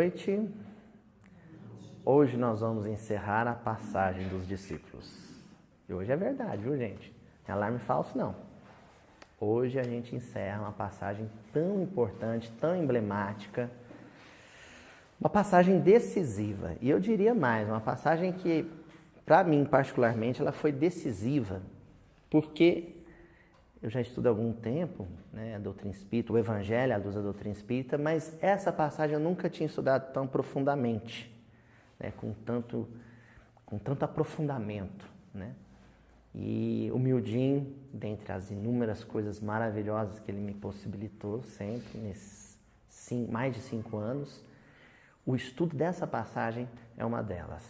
noite. Hoje nós vamos encerrar a passagem dos discípulos. E hoje é verdade, viu, gente? Não é alarme falso, não. Hoje a gente encerra uma passagem tão importante, tão emblemática, uma passagem decisiva. E eu diria mais, uma passagem que, para mim particularmente, ela foi decisiva, porque eu já estudo há algum tempo, né, a doutrina espírita, o Evangelho à luz da doutrina espírita, mas essa passagem eu nunca tinha estudado tão profundamente, né, com tanto aprofundamento, né? E o Mildinho, dentre as inúmeras coisas maravilhosas que ele me possibilitou sempre, nesses mais de 5 anos, o estudo dessa passagem é uma delas.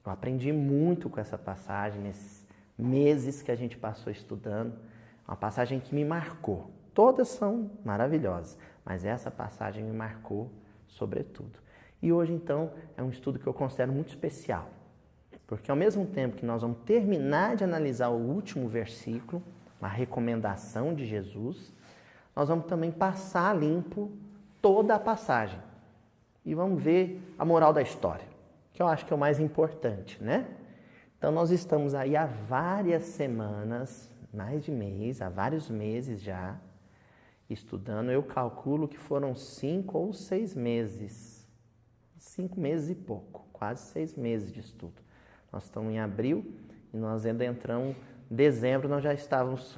Eu aprendi muito com essa passagem nesses meses que a gente passou estudando. Uma passagem que me marcou. Todas são maravilhosas, mas essa passagem me marcou sobretudo. E hoje, então, é um estudo que eu considero muito especial. Porque ao mesmo tempo que nós vamos terminar de analisar o último versículo, uma recomendação de Jesus, nós vamos também passar limpo toda a passagem. E vamos ver a moral da história, que eu acho que é o mais importante, né? Então nós estamos aí há várias semanas, mais de mês, há vários meses já, estudando. Eu calculo que foram 5 ou 6 meses. 5 meses e pouco, quase 6 meses de estudo. Nós estamos em abril e nós ainda entramos em dezembro, nós já estávamos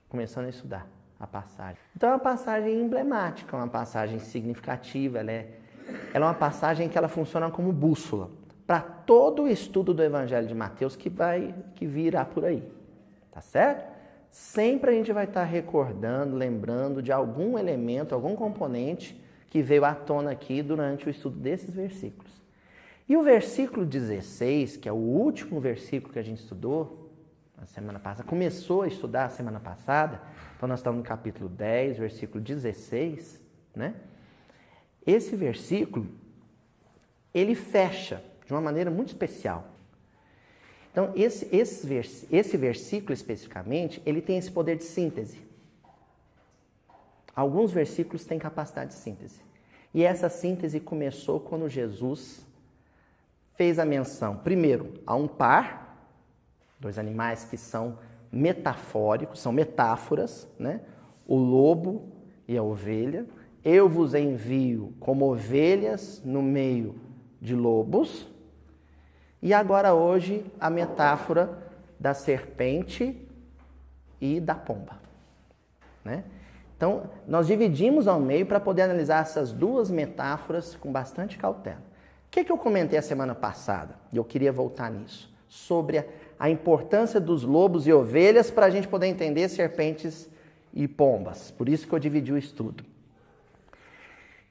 começando a estudar a passagem. Então é uma passagem emblemática, uma passagem significativa, ela é uma passagem que ela funciona como bússola para todo o estudo do Evangelho de Mateus que virá por aí, tá certo? Sempre a gente vai estar recordando, lembrando de algum elemento, algum componente que veio à tona aqui durante o estudo desses versículos. E o versículo 16, que é o último versículo que a gente estudou na semana passada, começou a estudar a semana passada, então nós estamos no capítulo 10, versículo 16, né? Esse versículo, ele fecha de uma maneira muito especial. Então, esse versículo especificamente, ele tem esse poder de síntese. Alguns versículos têm capacidade de síntese. E essa síntese começou quando Jesus fez a menção, primeiro, a um par, 2 animais que são metafóricos, são metáforas, né? O lobo e a ovelha. Eu vos envio como ovelhas no meio de lobos. E agora hoje a metáfora da serpente e da pomba, né? Então, nós dividimos ao meio para poder analisar essas duas metáforas com bastante cautela. O que eu comentei a semana passada, e eu queria voltar nisso, sobre a importância dos lobos e ovelhas para a gente poder entender serpentes e pombas. Por isso que eu dividi o estudo.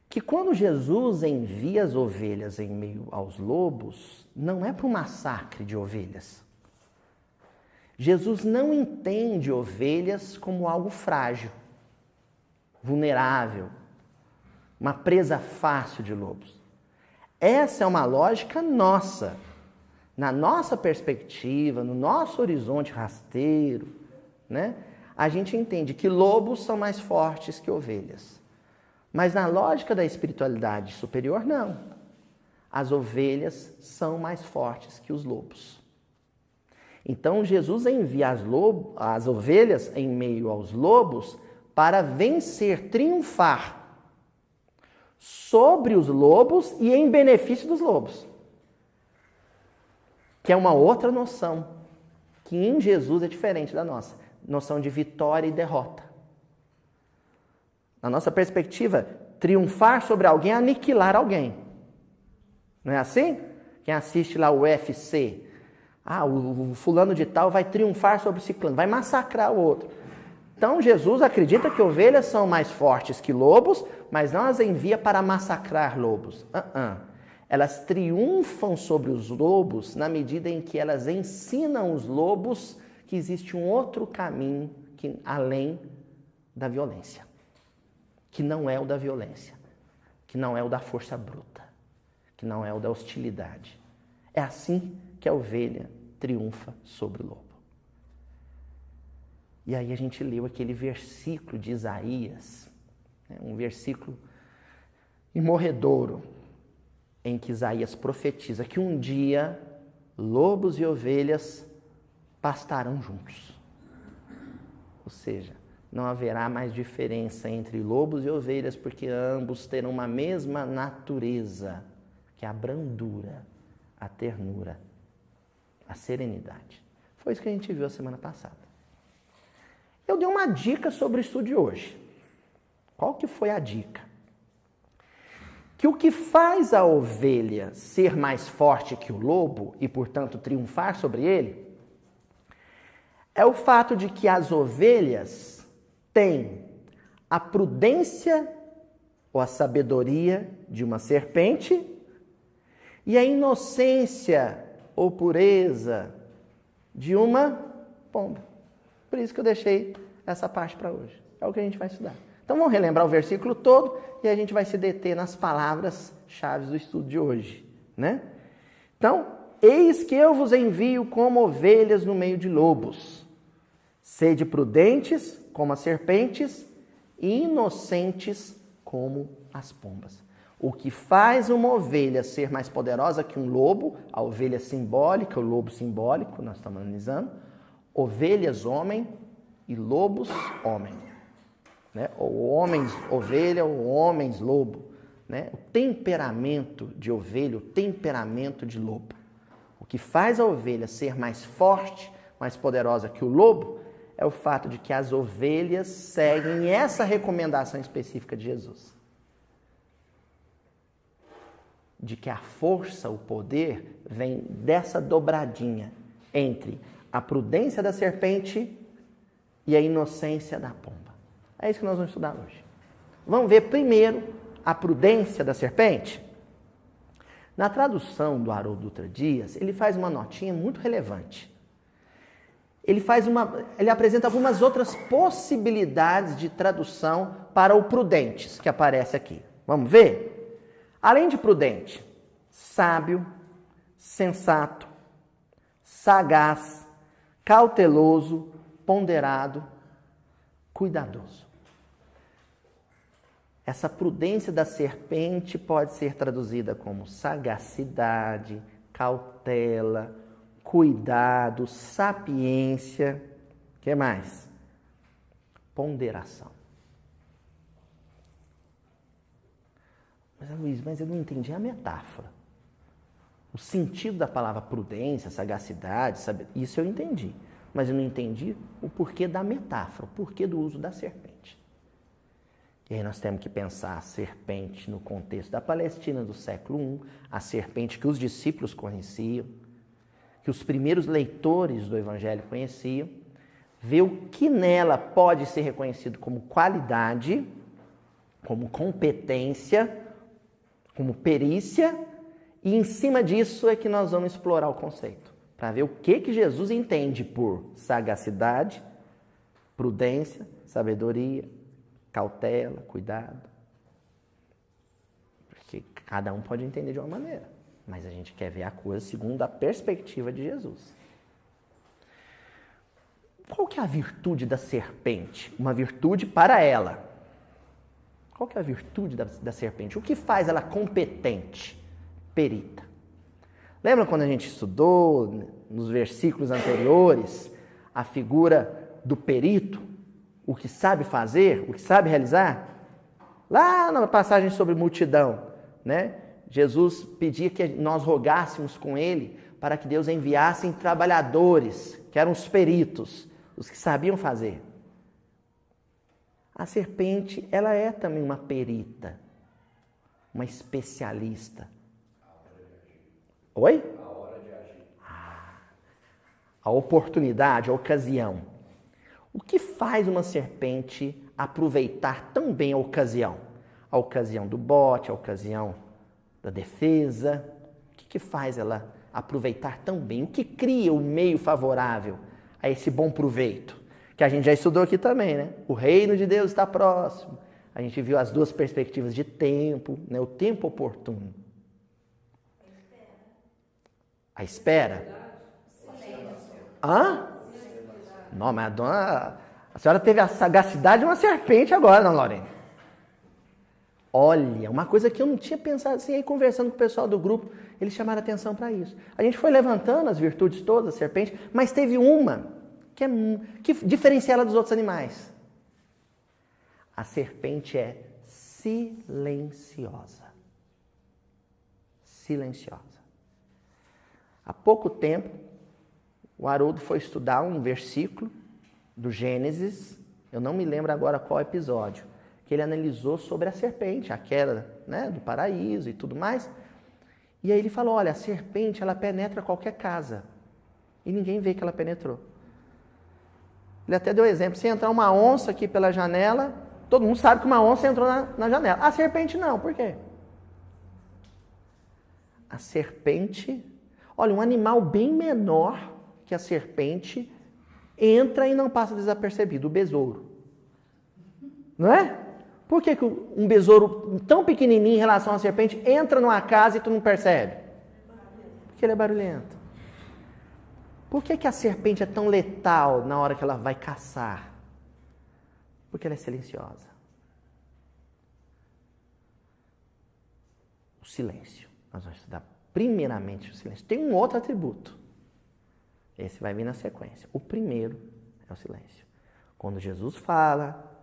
Que quando Jesus envia as ovelhas em meio aos lobos, não é para um massacre de ovelhas. Jesus não entende ovelhas como algo frágil, vulnerável, uma presa fácil de lobos. Essa é uma lógica nossa. Na nossa perspectiva, no nosso horizonte rasteiro, né? A gente entende que lobos são mais fortes que ovelhas. Mas na lógica da espiritualidade superior, não. As ovelhas são mais fortes que os lobos. Então, Jesus envia as ovelhas em meio aos lobos para vencer, triunfar sobre os lobos e em benefício dos lobos. Que é uma outra noção, que em Jesus é diferente da nossa. Noção de vitória e derrota. Na nossa perspectiva, triunfar sobre alguém é aniquilar alguém. Não é assim? Quem assiste lá o UFC, o fulano de tal vai triunfar sobre o ciclano, vai massacrar o outro. Então Jesus acredita que ovelhas são mais fortes que lobos, mas não as envia para massacrar lobos. Elas triunfam sobre os lobos na medida em que elas ensinam os lobos que existe um outro caminho além da violência. Que não é o da violência, que não é o da força bruta, que não é o da hostilidade. É assim que a ovelha triunfa sobre o lobo. E aí a gente leu aquele versículo de Isaías, um versículo imorredouro, em que Isaías profetiza que um dia lobos e ovelhas pastarão juntos. Ou seja, não haverá mais diferença entre lobos e ovelhas, porque ambos terão uma mesma natureza, que é a brandura, a ternura, a serenidade. Foi isso que a gente viu a semana passada. Eu dei uma dica sobre o estudo de hoje. Qual que foi a dica? Que o que faz a ovelha ser mais forte que o lobo e, portanto, triunfar sobre ele, é o fato de que as ovelhas têm a prudência ou a sabedoria de uma serpente e a inocência ou pureza de uma pomba. Por isso que eu deixei essa parte para hoje. É o que a gente vai estudar. Então vamos relembrar o versículo todo e a gente vai se deter nas palavras-chave do estudo de hoje, né? Então, eis que eu vos envio como ovelhas no meio de lobos. Sede prudentes como as serpentes e inocentes como as pombas. O que faz uma ovelha ser mais poderosa que um lobo, a ovelha simbólica, o lobo simbólico, nós estamos analisando, ovelhas homem e lobos homem. Né? Ou homens ovelha ou homens lobo. Né? O temperamento de ovelha, o temperamento de lobo. O que faz a ovelha ser mais forte, mais poderosa que o lobo, é o fato de que as ovelhas seguem essa recomendação específica de Jesus. De que a força, o poder, vem dessa dobradinha entre a prudência da serpente e a inocência da pomba. É isso que nós vamos estudar hoje. Vamos ver primeiro a prudência da serpente? Na tradução do Haroldo Dutra Dias, ele faz uma notinha muito relevante. Ele apresenta algumas outras possibilidades de tradução para o prudentes, que aparece aqui. Vamos ver? Além de prudente, sábio, sensato, sagaz, cauteloso, ponderado, cuidadoso. Essa prudência da serpente pode ser traduzida como sagacidade, cautela, cuidado, sapiência. O que mais? Ponderação. Mas eu não entendi a metáfora. O sentido da palavra prudência, sagacidade, isso eu entendi. Mas eu não entendi o porquê da metáfora, o porquê do uso da serpente. E aí nós temos que pensar a serpente no contexto da Palestina do século I, a serpente que os discípulos conheciam, que os primeiros leitores do Evangelho conheciam, ver o que nela pode ser reconhecido como qualidade, como competência, como perícia, e em cima disso é que nós vamos explorar o conceito, para ver o que Jesus entende por sagacidade, prudência, sabedoria, cautela, cuidado. Porque cada um pode entender de uma maneira, mas a gente quer ver a coisa segundo a perspectiva de Jesus. Qual que é a virtude da serpente? Uma virtude para ela. Qual que é a virtude da serpente? O que faz ela competente, perita? Lembra quando a gente estudou nos versículos anteriores a figura do perito? O que sabe fazer, o que sabe realizar? Lá na passagem sobre multidão, né? Jesus pedia que nós rogássemos com ele para que Deus enviasse trabalhadores, que eram os peritos, os que sabiam fazer. A serpente, ela é também uma perita, uma especialista. Oi? A hora de agir. A oportunidade, a ocasião. O que faz uma serpente aproveitar tão bem a ocasião? A ocasião do bote, a ocasião da defesa. O que faz ela aproveitar tão bem? O que cria o meio favorável a esse bom proveito? Que a gente já estudou aqui também, né? O reino de Deus está próximo. A gente viu as duas perspectivas de tempo, né? O tempo oportuno. A espera? Hã? Não, mas a senhora teve a sagacidade de uma serpente agora, não, Lorena? Olha, uma coisa que eu não tinha pensado assim, aí conversando com o pessoal do grupo, eles chamaram atenção para isso. A gente foi levantando as virtudes todas da serpente, mas teve uma que diferencia ela dos outros animais. A serpente é silenciosa. Silenciosa. Há pouco tempo, o Haroldo foi estudar um versículo do Gênesis, eu não me lembro agora qual episódio, que ele analisou sobre a serpente, a queda, né, do paraíso e tudo mais. E aí ele falou, olha, a serpente, ela penetra qualquer casa. E ninguém vê que ela penetrou. Ele até deu exemplo, se entrar uma onça aqui pela janela, todo mundo sabe que uma onça entrou na janela. A serpente não, por quê? A serpente, olha, um animal bem menor que a serpente entra e não passa desapercebido, o besouro. Não é? Por que um besouro tão pequenininho em relação à serpente entra numa casa e tu não percebe? Porque ele é barulhento. Por que a serpente é tão letal na hora que ela vai caçar? Porque ela é silenciosa. O silêncio. Nós vamos estudar primeiramente o silêncio. Tem um outro atributo. Esse vai vir na sequência. O primeiro é o silêncio. Quando Jesus fala,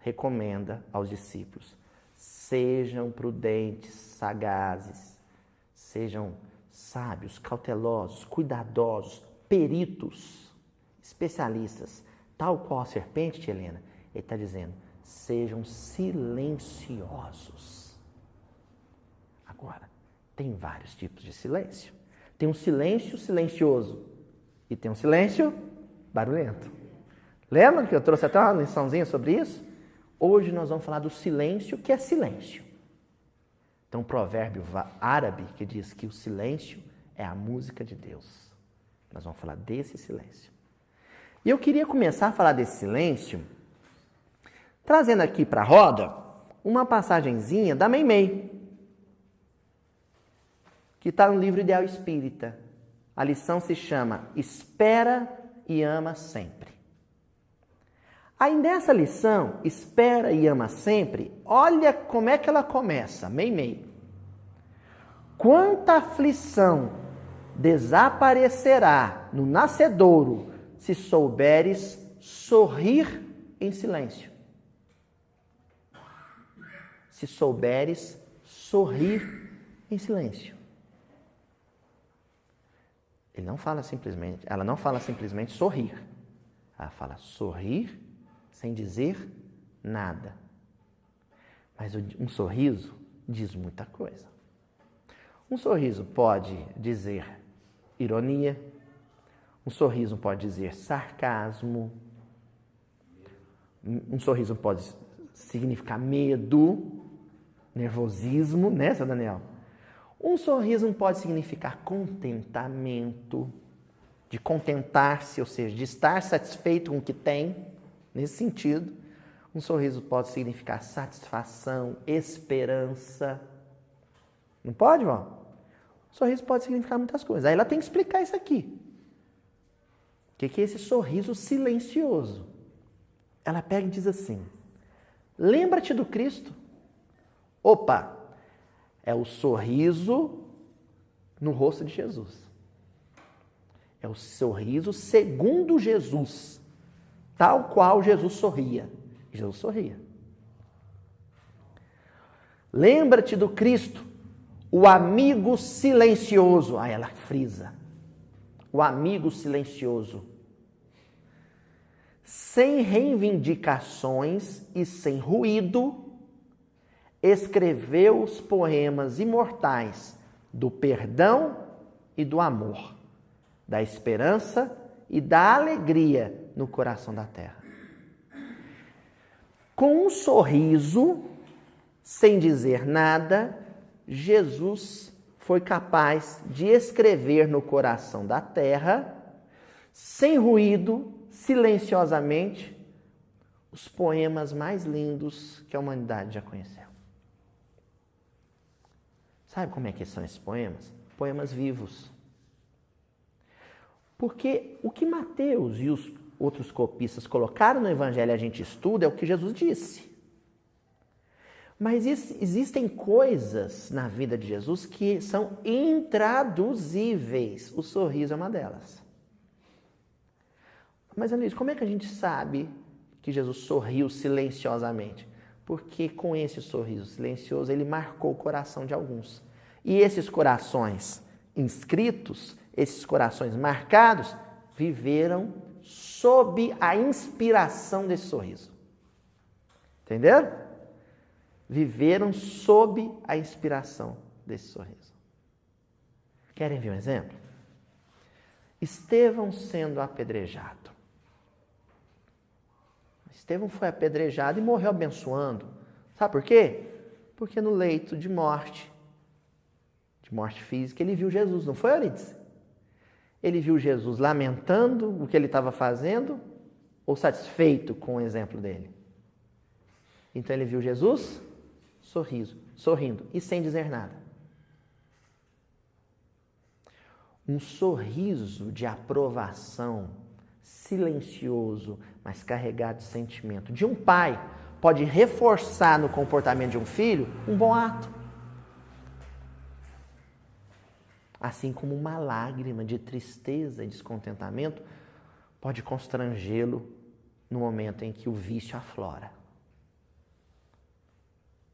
recomenda aos discípulos, sejam prudentes, sagazes, sejam sábios, cautelosos, cuidadosos, peritos, especialistas, tal qual a serpente, tia Helena. Ele está dizendo, sejam silenciosos. Agora, tem vários tipos de silêncio. Tem um silêncio silencioso e tem um silêncio barulhento. Lembra que eu trouxe até uma liçãozinha sobre isso? Hoje nós vamos falar do silêncio, que é silêncio. Tem um provérbio árabe que diz que o silêncio é a música de Deus. Nós vamos falar desse silêncio. E eu queria começar a falar desse silêncio, trazendo aqui para a roda uma passagenzinha da Meimei, que está no livro Ideal Espírita. A lição se chama Espera e Ama Sempre. Aí nessa lição, espera e ama sempre, olha como é que ela começa, Meimei. Quanta aflição desaparecerá no nascedouro se souberes sorrir em silêncio. Se souberes sorrir em silêncio. Ela não fala simplesmente sorrir. Ela fala sorrir sem dizer nada. Mas um sorriso diz muita coisa. Um sorriso pode dizer ironia, um sorriso pode dizer sarcasmo, um sorriso pode significar medo, nervosismo, né, seu Daniel? Um sorriso pode significar contentamento, de contentar-se, ou seja, de estar satisfeito com o que tem. Nesse sentido, um sorriso pode significar satisfação, esperança. Não pode, irmão? Um sorriso pode significar muitas coisas. Aí ela tem que explicar isso aqui. O que é esse sorriso silencioso? Ela pega e diz assim, lembra-te do Cristo? Opa, é o sorriso no rosto de Jesus. É o sorriso segundo Jesus. Tal qual Jesus sorria. Jesus sorria. Lembra-te do Cristo, o amigo silencioso. Aí ela frisa. O amigo silencioso. Sem reivindicações e sem ruído, escreveu os poemas imortais do perdão e do amor, da esperança e da alegria no coração da terra. Com um sorriso, sem dizer nada, Jesus foi capaz de escrever no coração da terra, sem ruído, silenciosamente, os poemas mais lindos que a humanidade já conheceu. Sabe como é que são esses poemas? Poemas vivos. Porque o que Mateus e os outros copistas colocaram no Evangelho e a gente estuda é o que Jesus disse. Mas existem coisas na vida de Jesus que são intraduzíveis. O sorriso é uma delas. Mas, Annelise, como é que a gente sabe que Jesus sorriu silenciosamente? Porque com esse sorriso silencioso, ele marcou o coração de alguns. E esses corações inscritos, esses corações marcados, viveram sob a inspiração desse sorriso. Entenderam? Viveram sob a inspiração desse sorriso. Querem ver um exemplo? Estevão sendo apedrejado. Estevão foi apedrejado e morreu abençoando. Sabe por quê? Porque no leito de morte física, ele viu Jesus, não foi, Euridice? Ele viu Jesus lamentando o que ele estava fazendo ou satisfeito com o exemplo dele? Então ele viu Jesus sorrindo e sem dizer nada. Um sorriso de aprovação, silencioso, mas carregado de sentimento, de um pai, pode reforçar no comportamento de um filho um bom ato. Assim como uma lágrima de tristeza e descontentamento pode constrangê-lo no momento em que o vício aflora.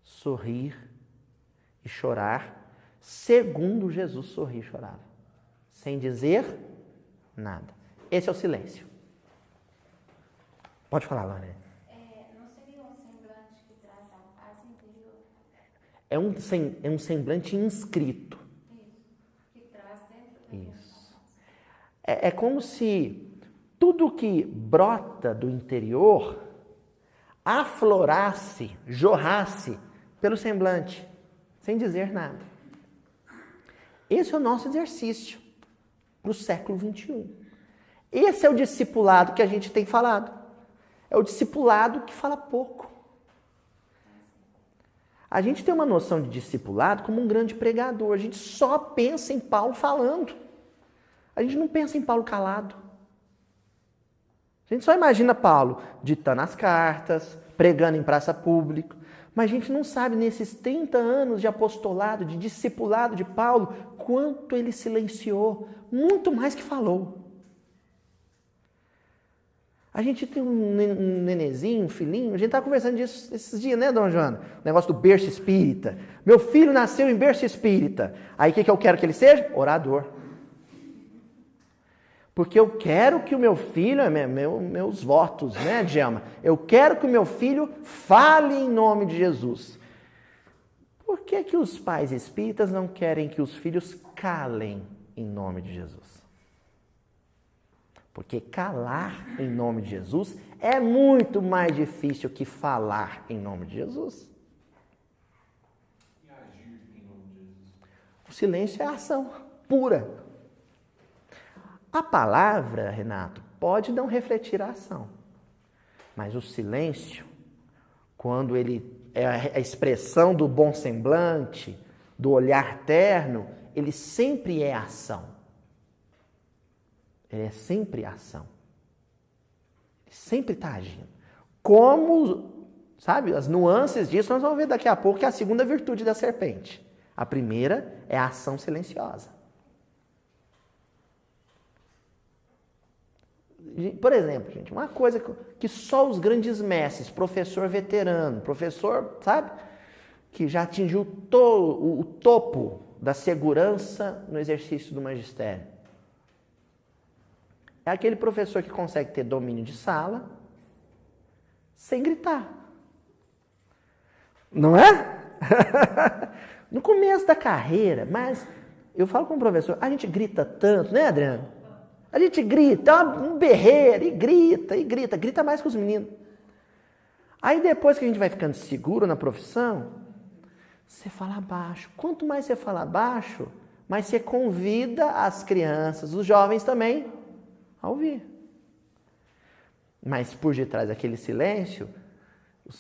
Sorrir e chorar, segundo Jesus sorria e chorava, sem dizer nada. Esse é o silêncio. Pode falar, Lânia. Não seria um semblante que traz a paz interior? É um semblante inscrito. Isso, que traz dentro da Isso. É como se tudo que brota do interior aflorasse, jorrasse pelo semblante, sem dizer nada. Esse é o nosso exercício para o século XXI. Esse é o discipulado que a gente tem falado. É o discipulado que fala pouco. A gente tem uma noção de discipulado como um grande pregador. A gente só pensa em Paulo falando. A gente não pensa em Paulo calado. A gente só imagina Paulo ditando as cartas, pregando em praça pública. Mas a gente não sabe, nesses 30 anos de apostolado, de discipulado de Paulo, quanto ele silenciou, muito mais que falou. A gente tem um nenezinho, um filhinho, a gente estava conversando disso esses dias, né, dona Joana? O negócio do berço espírita. Meu filho nasceu em berço espírita. Aí o que eu quero que ele seja? Orador. Porque eu quero que o meu filho, meus votos, né, Djalma? Eu quero que o meu filho fale em nome de Jesus. Por que os pais espíritas não querem que os filhos calem em nome de Jesus? Porque calar em nome de Jesus é muito mais difícil que falar em nome de Jesus. E agir em nome de Jesus? O silêncio é ação pura. A palavra, Renato, pode não refletir a ação. Mas o silêncio, quando ele é a expressão do bom semblante, do olhar terno, ele sempre é ação. Ele é sempre ação. Ele sempre está agindo. Como, sabe, as nuances disso nós vamos ver daqui a pouco, que é a segunda virtude da serpente. A primeira é a ação silenciosa. Por exemplo, gente, uma coisa que só os grandes mestres, professor veterano, professor, sabe, que já atingiu o topo da segurança no exercício do magistério. É aquele professor que consegue ter domínio de sala sem gritar. Não é? No começo da carreira, mas eu falo com o professor, a gente grita tanto, né, Adriano? A gente grita, é um berreiro, e grita mais que os meninos. Aí depois que a gente vai ficando seguro na profissão, você fala baixo. Quanto mais você fala baixo, mais você convida as crianças, os jovens também, a ouvir. Mas por detrás daquele silêncio,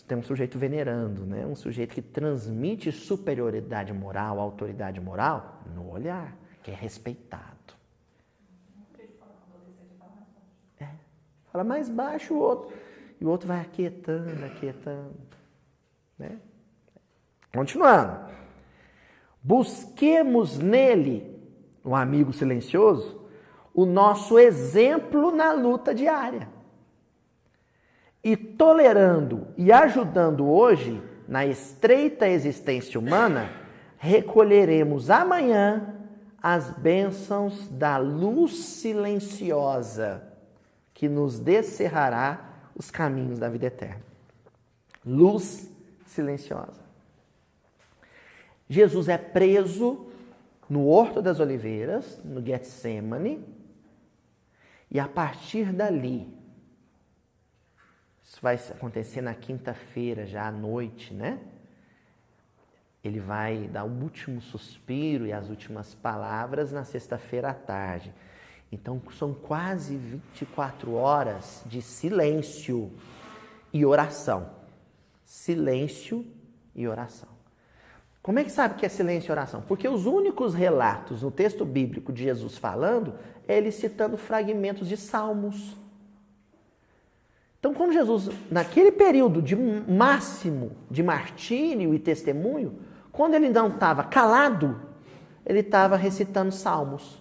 tem um sujeito venerando, né? Um sujeito que transmite superioridade moral, autoridade moral, no olhar, que é respeitado. Fala mais baixo o outro. E o outro vai aquietando. Né? Continuando. Busquemos nele, o amigo silencioso, o nosso exemplo na luta diária. E tolerando e ajudando hoje, na estreita existência humana, recolheremos amanhã as bênçãos da luz silenciosa que nos descerrará os caminhos da vida eterna. Luz silenciosa. Jesus é preso no Horto das Oliveiras, no Getsemane, e a partir dali, isso vai acontecer na quinta-feira, já à noite, né? Ele vai dar o último suspiro e as últimas palavras na sexta-feira à tarde. Então, são quase 24 horas de silêncio e oração. Silêncio e oração. Como é que sabe que é silêncio e oração? Porque os únicos relatos no texto bíblico de Jesus falando, é ele citando fragmentos de salmos. Então, quando Jesus, naquele período de máximo de martírio e testemunho, quando ele não estava calado, ele estava recitando salmos.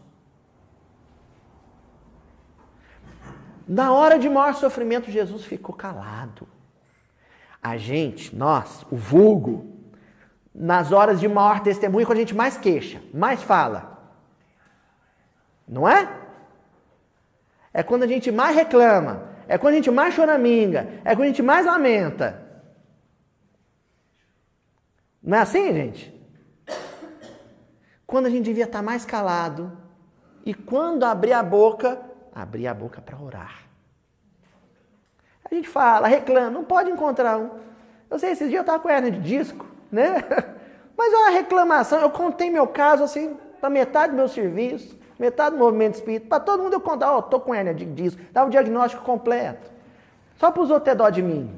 Na hora de maior sofrimento, Jesus ficou calado. A gente, nós, o vulgo, nas horas de maior testemunho, quando a gente mais queixa, mais fala. Não é? É quando a gente mais reclama. É quando a gente mais choraminga. É quando a gente mais lamenta. Não é assim, gente? Quando a gente devia estar mais calado. E quando abrir a boca para orar. A gente fala, reclama, não pode encontrar um. Eu sei, esses dias eu estava com hernia de disco, né? Mas é uma reclamação, eu contei meu caso assim, para metade do meu serviço, metade do movimento espírita, para todo mundo eu contar, estou com hernia de disco, dá um diagnóstico completo. Só para os outros ter dó de mim.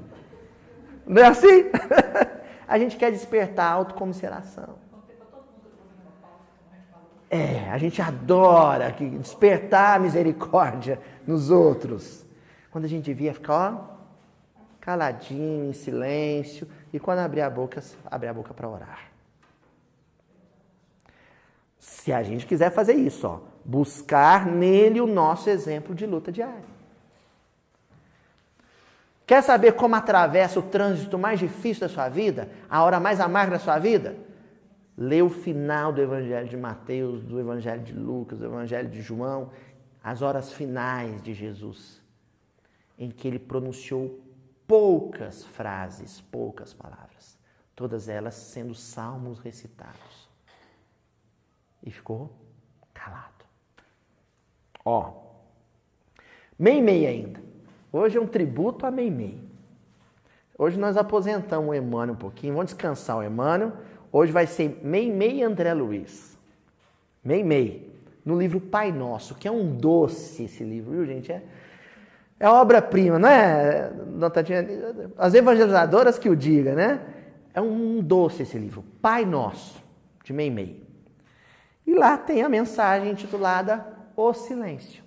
Não é assim? A gente quer despertar a autocomiseração. A gente adora despertar a misericórdia nos outros. Quando a gente devia ficar, caladinho, em silêncio, e quando abrir a boca para orar. Se a gente quiser fazer isso, buscar nele o nosso exemplo de luta diária. Quer saber como atravessa o trânsito mais difícil da sua vida? A hora mais amarga da sua vida? Lê o final do Evangelho de Mateus, do Evangelho de Lucas, do Evangelho de João, as horas finais de Jesus, em que ele pronunciou poucas frases, poucas palavras, todas elas sendo salmos recitados. E ficou calado. Meimei ainda. Hoje é um tributo a Meimei. Hoje nós aposentamos o Emmanuel um pouquinho, vamos descansar o Emmanuel. Hoje vai ser Meimei e André Luiz. Meimei, no livro Pai Nosso, que é um doce esse livro, viu, gente? É obra-prima, não é? As evangelizadoras que o digam, né? É um doce esse livro, Pai Nosso, de Meimei. E lá tem a mensagem intitulada O Silêncio.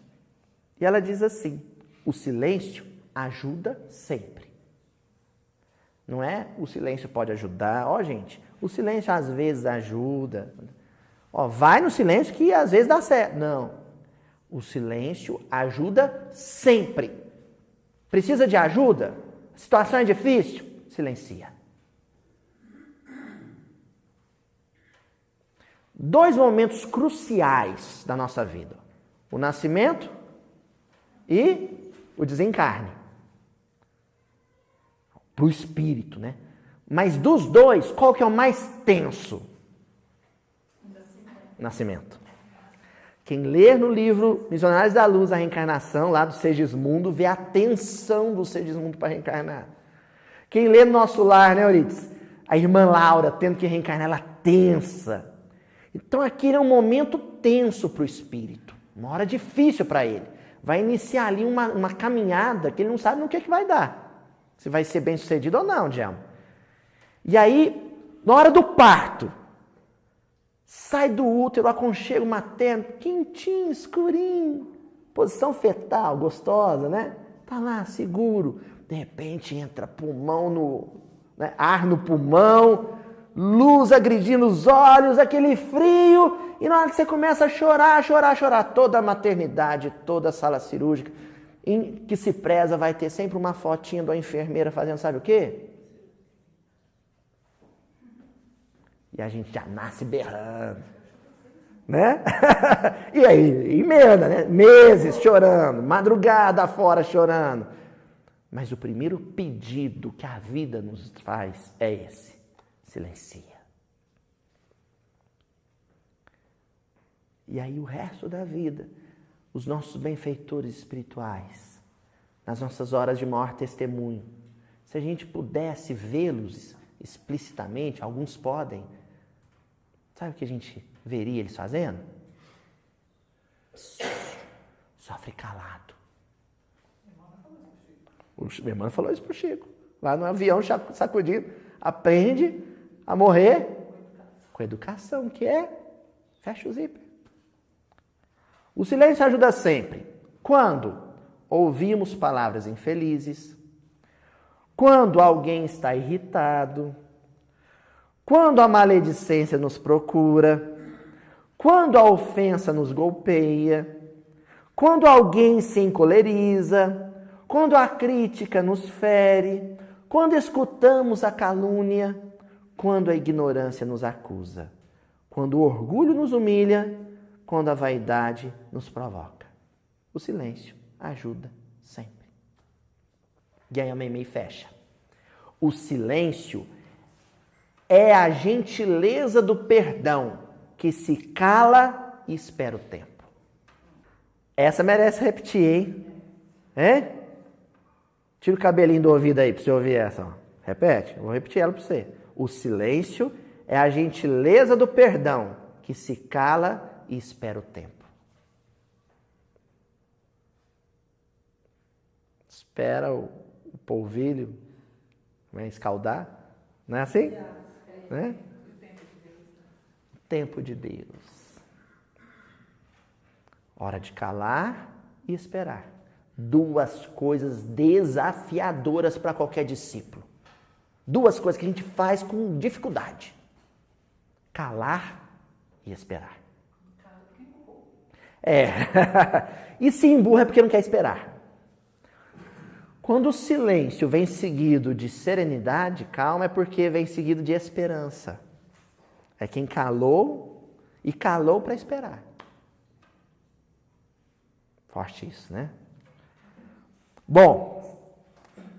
E ela diz assim, o silêncio ajuda sempre. Não é o silêncio pode ajudar. Gente, o silêncio às vezes ajuda. Vai no silêncio que às vezes dá certo. Não. O silêncio ajuda sempre. Precisa de ajuda? A situação é difícil? Silencia. 2 momentos cruciais da nossa vida. O nascimento e o desencarne. Para o espírito, né? Mas dos dois, qual que é o mais tenso? Nascimento. Quem ler no livro Missionários da Luz, a reencarnação, lá do Segismundo, vê a tensão do Segismundo para reencarnar. Quem lê no Nosso Lar, né, Euridice? A irmã Laura tendo que reencarnar, ela tensa. Então aquele é um momento tenso para o espírito, uma hora difícil para ele. Vai iniciar ali uma caminhada que ele não sabe no que vai dar. Se vai ser bem sucedido ou não, Diamo. E aí, na hora do parto, sai do útero, aconchego materno, quentinho, escurinho, posição fetal, gostosa, né? Tá lá, seguro. De repente entra pulmão ar no pulmão, luz agredindo os olhos, aquele frio, e na hora que você começa a chorar, toda a maternidade, toda a sala cirúrgica, em que se preza, vai ter sempre uma fotinha da enfermeira fazendo sabe o quê? E a gente já nasce berrando, né? E aí, emenda, né? Meses chorando, madrugada fora chorando. Mas o primeiro pedido que a vida nos faz é esse: silencia. E aí o resto da vida, os nossos benfeitores espirituais, nas nossas horas de maior testemunho, se a gente pudesse vê-los explicitamente, alguns podem, sabe o que a gente veria eles fazendo? Sofre calado. Minha irmã falou isso pro Chico, lá no avião sacudindo. Aprende a morrer com educação, que é fecha o zíper. O silêncio ajuda sempre. Quando ouvimos palavras infelizes, quando alguém está irritado, quando a maledicência nos procura, quando a ofensa nos golpeia, quando alguém se encoleriza, quando a crítica nos fere, quando escutamos a calúnia, quando a ignorância nos acusa, quando o orgulho nos humilha, quando a vaidade nos provoca. O silêncio ajuda sempre. E aí a Meimei fecha. O silêncio é a gentileza do perdão que se cala e espera o tempo. Essa merece repetir, hein? Hein? Tira o cabelinho do ouvido aí para você ouvir essa. Ó. Repete, eu vou repetir ela para você. O silêncio é a gentileza do perdão que se cala e espera o tempo. Espera o polvilho escaldar. Não é assim? Né? O tempo de Deus. Hora de calar e esperar. Duas coisas desafiadoras para qualquer discípulo. Duas coisas que a gente faz com dificuldade. Calar e esperar. E se emburra é porque não quer esperar. Quando o silêncio vem seguido de serenidade, calma, é porque vem seguido de esperança. É quem calou e calou para esperar. Forte isso, né? Bom,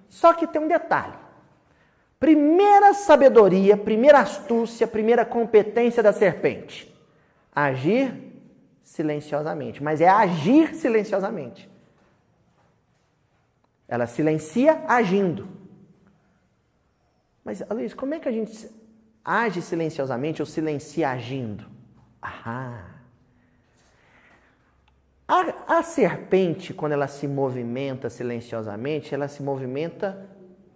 só que tem um detalhe. Primeira sabedoria, primeira astúcia, primeira competência da serpente. Agir silenciosamente, mas é agir silenciosamente. Ela silencia agindo. Mas, Luiz, como é que a gente age silenciosamente ou silencia agindo? A serpente, quando ela se movimenta silenciosamente, ela se movimenta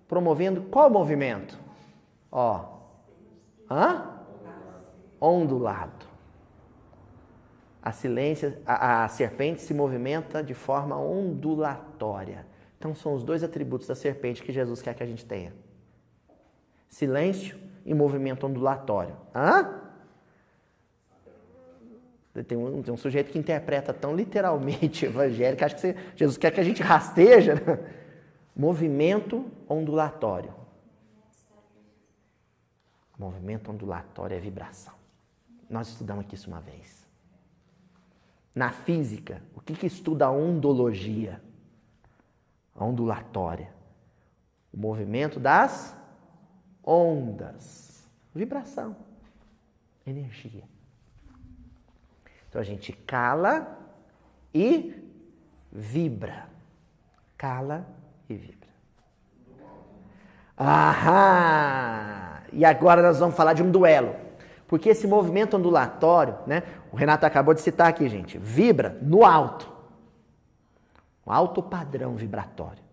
promovendo qual movimento? Ondulado. A serpente se movimenta de forma ondulatória. Então, são os dois atributos da serpente que Jesus quer que a gente tenha. Silêncio e movimento ondulatório. Tem um sujeito que interpreta tão literalmente evangélico, acho que Jesus quer que a gente rasteja. Né? Movimento ondulatório. Movimento ondulatório é vibração. Nós estudamos aqui isso uma vez. Na física, o que estuda a ondologia? A ondulatória. O movimento das ondas. Vibração. Energia. Então a gente cala e vibra. Cala e vibra. E agora nós vamos falar de um duelo. Porque esse movimento ondulatório, né? O Renato acabou de citar aqui, gente. Vibra no alto. Um alto padrão vibratório.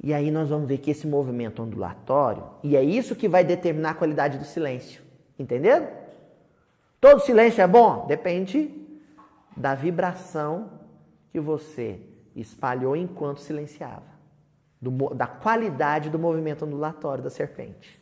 E aí nós vamos ver que esse movimento ondulatório, e é isso que vai determinar a qualidade do silêncio. Entenderam? Todo silêncio é bom? Depende da vibração que você espalhou enquanto silenciava. Da qualidade do movimento ondulatório da serpente.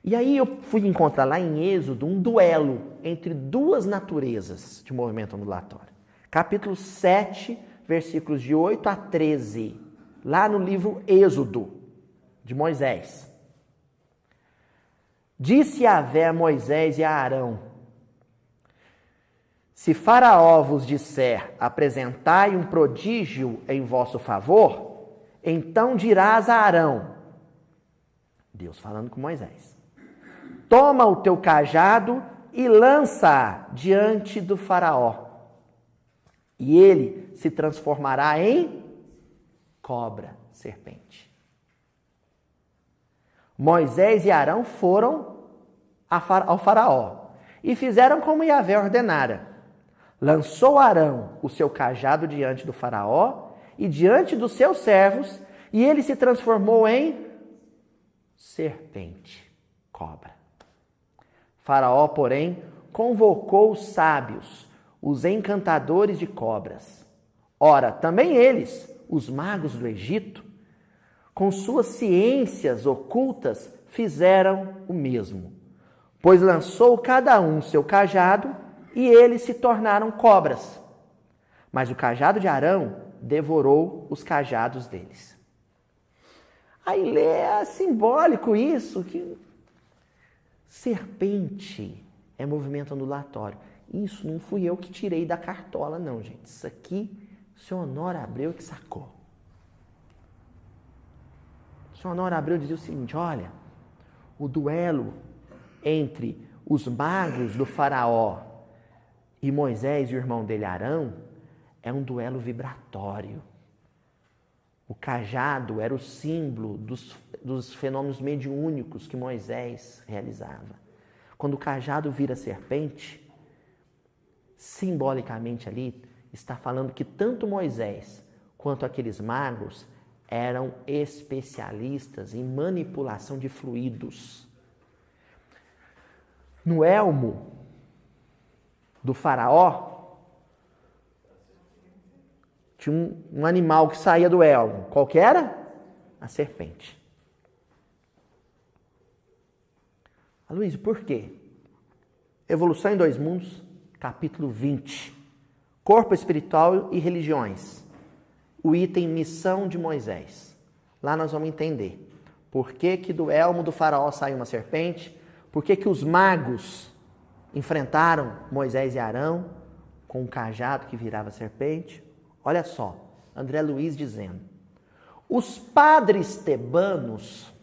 E aí eu fui encontrar lá em Êxodo um duelo entre duas naturezas de movimento ondulatório. Capítulo 7, versículos de 8 a 13, lá no livro Êxodo, de Moisés. Disse Yahvé a Moisés e a Arão: se Faraó vos disser, apresentai um prodígio em vosso favor, então dirás a Arão, Deus falando com Moisés, toma o teu cajado e lança diante do Faraó, e ele se transformará em cobra, serpente. Moisés e Arão foram ao Faraó e fizeram como Yahvé ordenara. Lançou Arão o seu cajado diante do Faraó e diante dos seus servos, e ele se transformou em serpente, cobra. Faraó, porém, convocou os sábios, os encantadores de cobras. Ora, também eles, os magos do Egito, com suas ciências ocultas, fizeram o mesmo. Pois lançou cada um seu cajado e eles se tornaram cobras. Mas o cajado de Arão devorou os cajados deles. Aí é simbólico isso, que serpente é movimento ondulatório. Isso não fui eu que tirei da cartola, não, gente. Isso aqui, o senhor Honório Abreu que sacou. O senhor Honório Abreu dizia o seguinte, olha, o duelo entre os magos do Faraó e Moisés e o irmão dele Arão é um duelo vibratório. O cajado era o símbolo dos fenômenos mediúnicos que Moisés realizava. Quando o cajado vira serpente, simbolicamente ali, está falando que tanto Moisés quanto aqueles magos eram especialistas em manipulação de fluidos. No elmo do Faraó, tinha um animal que saía do elmo. Qual que era? A serpente. Aloysio, por quê? Evolução em Dois Mundos, capítulo 20. Corpo espiritual e religiões. O item missão de Moisés. Lá nós vamos entender por que do elmo do Faraó saiu uma serpente, por que os magos enfrentaram Moisés e Arão com um cajado que virava serpente. Olha só, André Luiz dizendo, os padres tebanos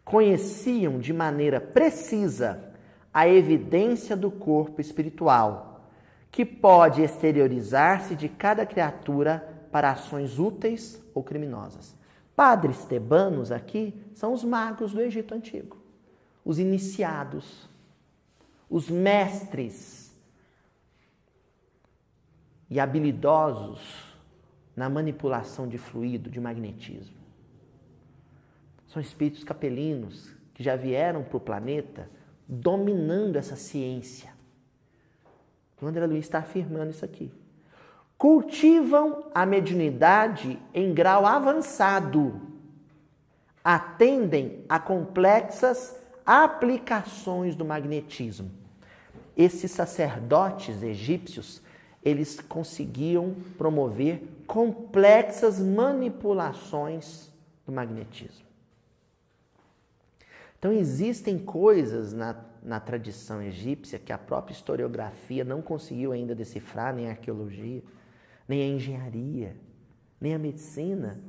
conheciam de maneira precisa a evidência do corpo espiritual, que pode exteriorizar-se de cada criatura para ações úteis ou criminosas. Padres tebanos aqui são os magos do Egito Antigo, os iniciados, os mestres e habilidosos na manipulação de fluido, de magnetismo. São espíritos capelinos que já vieram para o planeta dominando essa ciência. O André Luiz está afirmando isso aqui. Cultivam a mediunidade em grau avançado. Atendem a complexas aplicações do magnetismo. Esses sacerdotes egípcios, eles conseguiam promover complexas manipulações do magnetismo. Então, existem coisas na tradição egípcia que a própria historiografia não conseguiu ainda decifrar, nem a arqueologia, nem a engenharia, nem a medicina.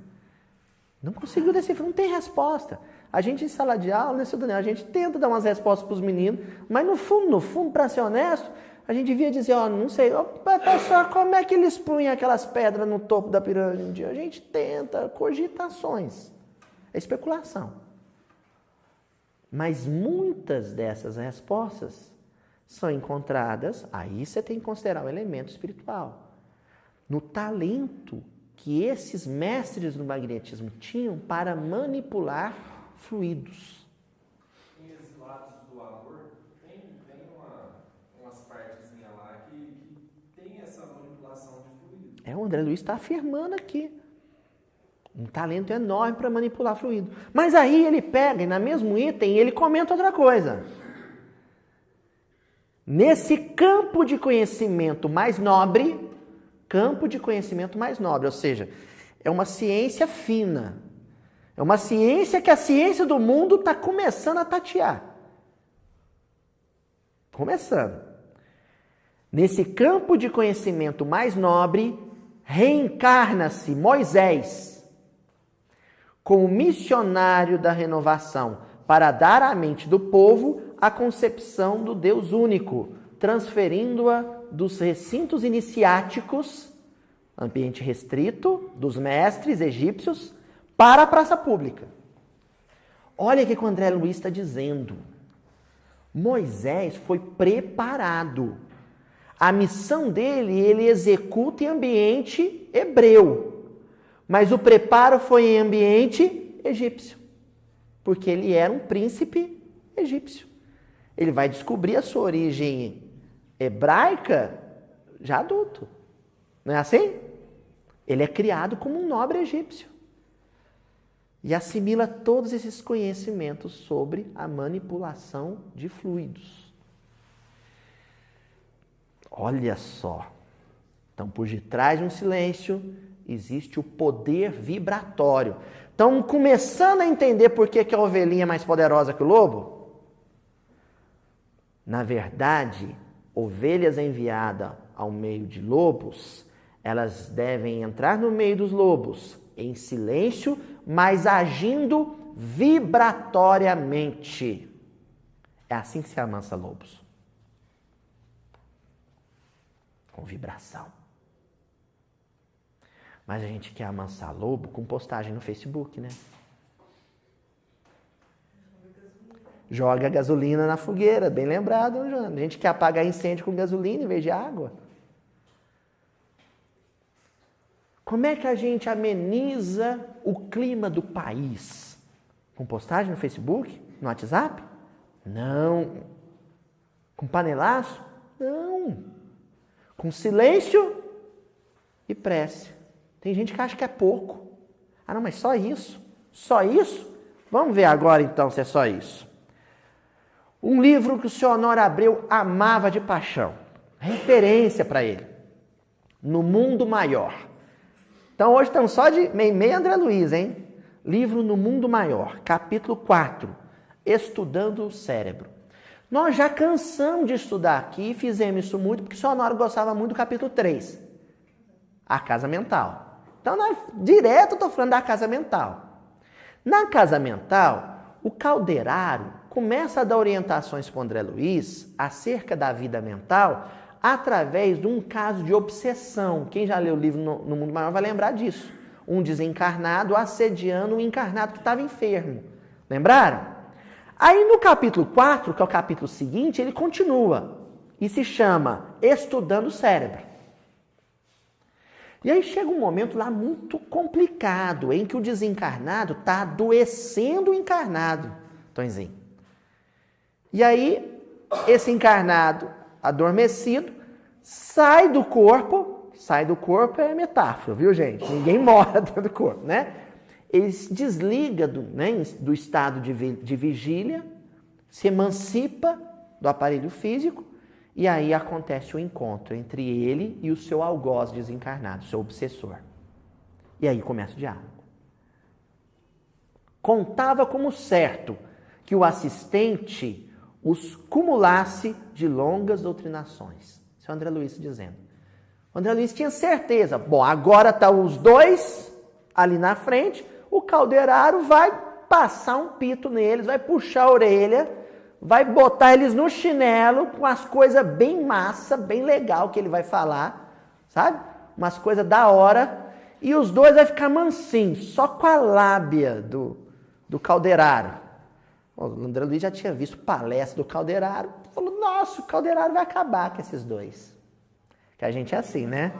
Não conseguiu decifrar, não tem resposta. A gente em sala de aula, né, seu Daniel, a gente tenta dar umas respostas para os meninos, mas no fundo, para ser honesto, a gente devia dizer, não sei, professor, como é que eles punham aquelas pedras no topo da pirâmide? A gente tenta, cogitações, é especulação. Mas muitas dessas respostas são encontradas, aí você tem que considerar o elemento espiritual, no talento que esses mestres do magnetismo tinham para manipular fluidos. Em Exilados do Amor, tem umas partezinhas lá que tem essa manipulação de fluido. O André Luiz está afirmando aqui. Um talento enorme para manipular fluido. Mas aí ele pega e, no mesmo item, ele comenta outra coisa. Nesse campo de conhecimento mais nobre, ou seja, é uma ciência fina. É uma ciência que a ciência do mundo está começando a tatear. Começando. Nesse campo de conhecimento mais nobre, reencarna-se Moisés como missionário da renovação para dar à mente do povo a concepção do Deus único, transferindo-a dos recintos iniciáticos, ambiente restrito, dos mestres egípcios, para a praça pública. Olha o que o André Luiz está dizendo. Moisés foi preparado. A missão dele, ele executa em ambiente hebreu. Mas o preparo foi em ambiente egípcio. Porque ele era um príncipe egípcio. Ele vai descobrir a sua origem hebraica já adulto. Não é assim? Ele é criado como um nobre egípcio. E assimila todos esses conhecimentos sobre a manipulação de fluidos. Olha só. Então, por detrás de um silêncio, existe o poder vibratório. Então, começando a entender por que a ovelhinha é mais poderosa que o lobo? Na verdade, ovelhas enviadas ao meio de lobos, elas devem entrar no meio dos lobos, em silêncio, mas agindo vibratoriamente. É assim que se amansa lobos. Com vibração. Mas a gente quer amansar lobo com postagem no Facebook, né? Joga gasolina na fogueira, bem lembrado, Joana. A gente quer apagar incêndio com gasolina em vez de água. Como é que a gente ameniza o clima do país? Com postagem no Facebook? No WhatsApp? Não. Com panelaço? Não. Com silêncio e prece. Tem gente que acha que é pouco. Ah, não, mas só isso? Só isso? Vamos ver agora então se é só isso. Um livro que o senhor Honório Abreu amava de paixão. Referência para ele. No Mundo Maior. Então hoje estamos só de meio André Luiz, hein? Livro No Mundo Maior, capítulo 4. Estudando o cérebro. Nós já cansamos de estudar aqui e fizemos isso muito porque o senhor Honório gostava muito do capítulo 3. A casa mental. Então, direto eu estou falando da casa mental. Na casa mental, o Calderaro começa a dar orientações para o André Luiz acerca da vida mental através de um caso de obsessão. Quem já leu o livro No Mundo Maior vai lembrar disso. Um desencarnado assediando um encarnado que estava enfermo. Lembraram? Aí no capítulo 4, que é o capítulo seguinte, ele continua e se chama Estudando o Cérebro. E aí chega um momento lá muito complicado, em que o desencarnado está adoecendo o encarnado. Tonzinho. E aí, esse encarnado, adormecido, sai do corpo é metáfora, viu, gente? Ninguém mora dentro do corpo, né? Ele se desliga do estado de vigília, se emancipa do aparelho físico, e aí acontece o encontro entre ele e o seu algoz desencarnado, seu obsessor. E aí começa o diálogo. Contava como certo que o assistente os cumulasse de longas doutrinações. Isso é o André Luiz dizendo. O André Luiz tinha certeza. Bom, agora estão os dois ali na frente, o Calderaro vai passar um pito neles, vai puxar a orelha, vai botar eles no chinelo com as coisas bem massa, bem legal que ele vai falar, sabe? Umas coisas da hora. E os dois vai ficar mansinhos, só com a lábia do Calderaro. O André Luiz já tinha visto palestra do Calderaro. Falou, nossa, o Calderaro vai acabar com esses dois. Que a gente é assim, né?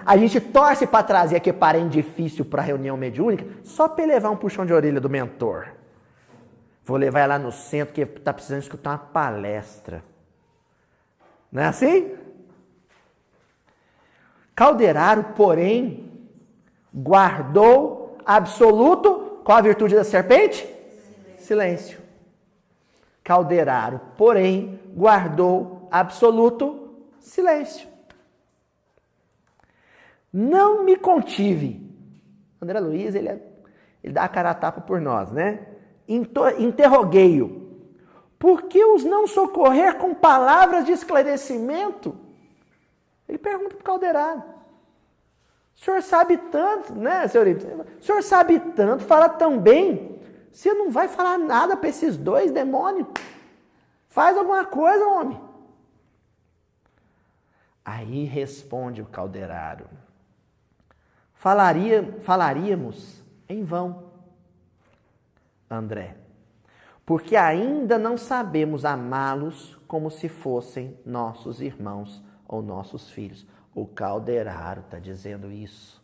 A gente torce para trazer aqui parente difícil para reunião mediúnica só para levar um puxão de orelha do mentor. Vou levar lá no centro que está precisando escutar uma palestra. Não é assim? Calderaro, porém, guardou absoluto. Qual a virtude da serpente? Silêncio. Calderaro, porém, guardou absoluto silêncio. Não me contive. André Luiz, ele dá a cara a tapa por nós, né? Interroguei-o. Por que os não socorrer com palavras de esclarecimento? Ele pergunta para o Calderaro. O senhor sabe tanto, né, senhor Ibsen? O senhor sabe tanto, fala tão bem. Você não vai falar nada para esses dois demônios? Faz alguma coisa, homem. Aí responde o Calderaro. Falaríamos em vão, André, porque ainda não sabemos amá-los como se fossem nossos irmãos ou nossos filhos. O Calderaro está dizendo isso.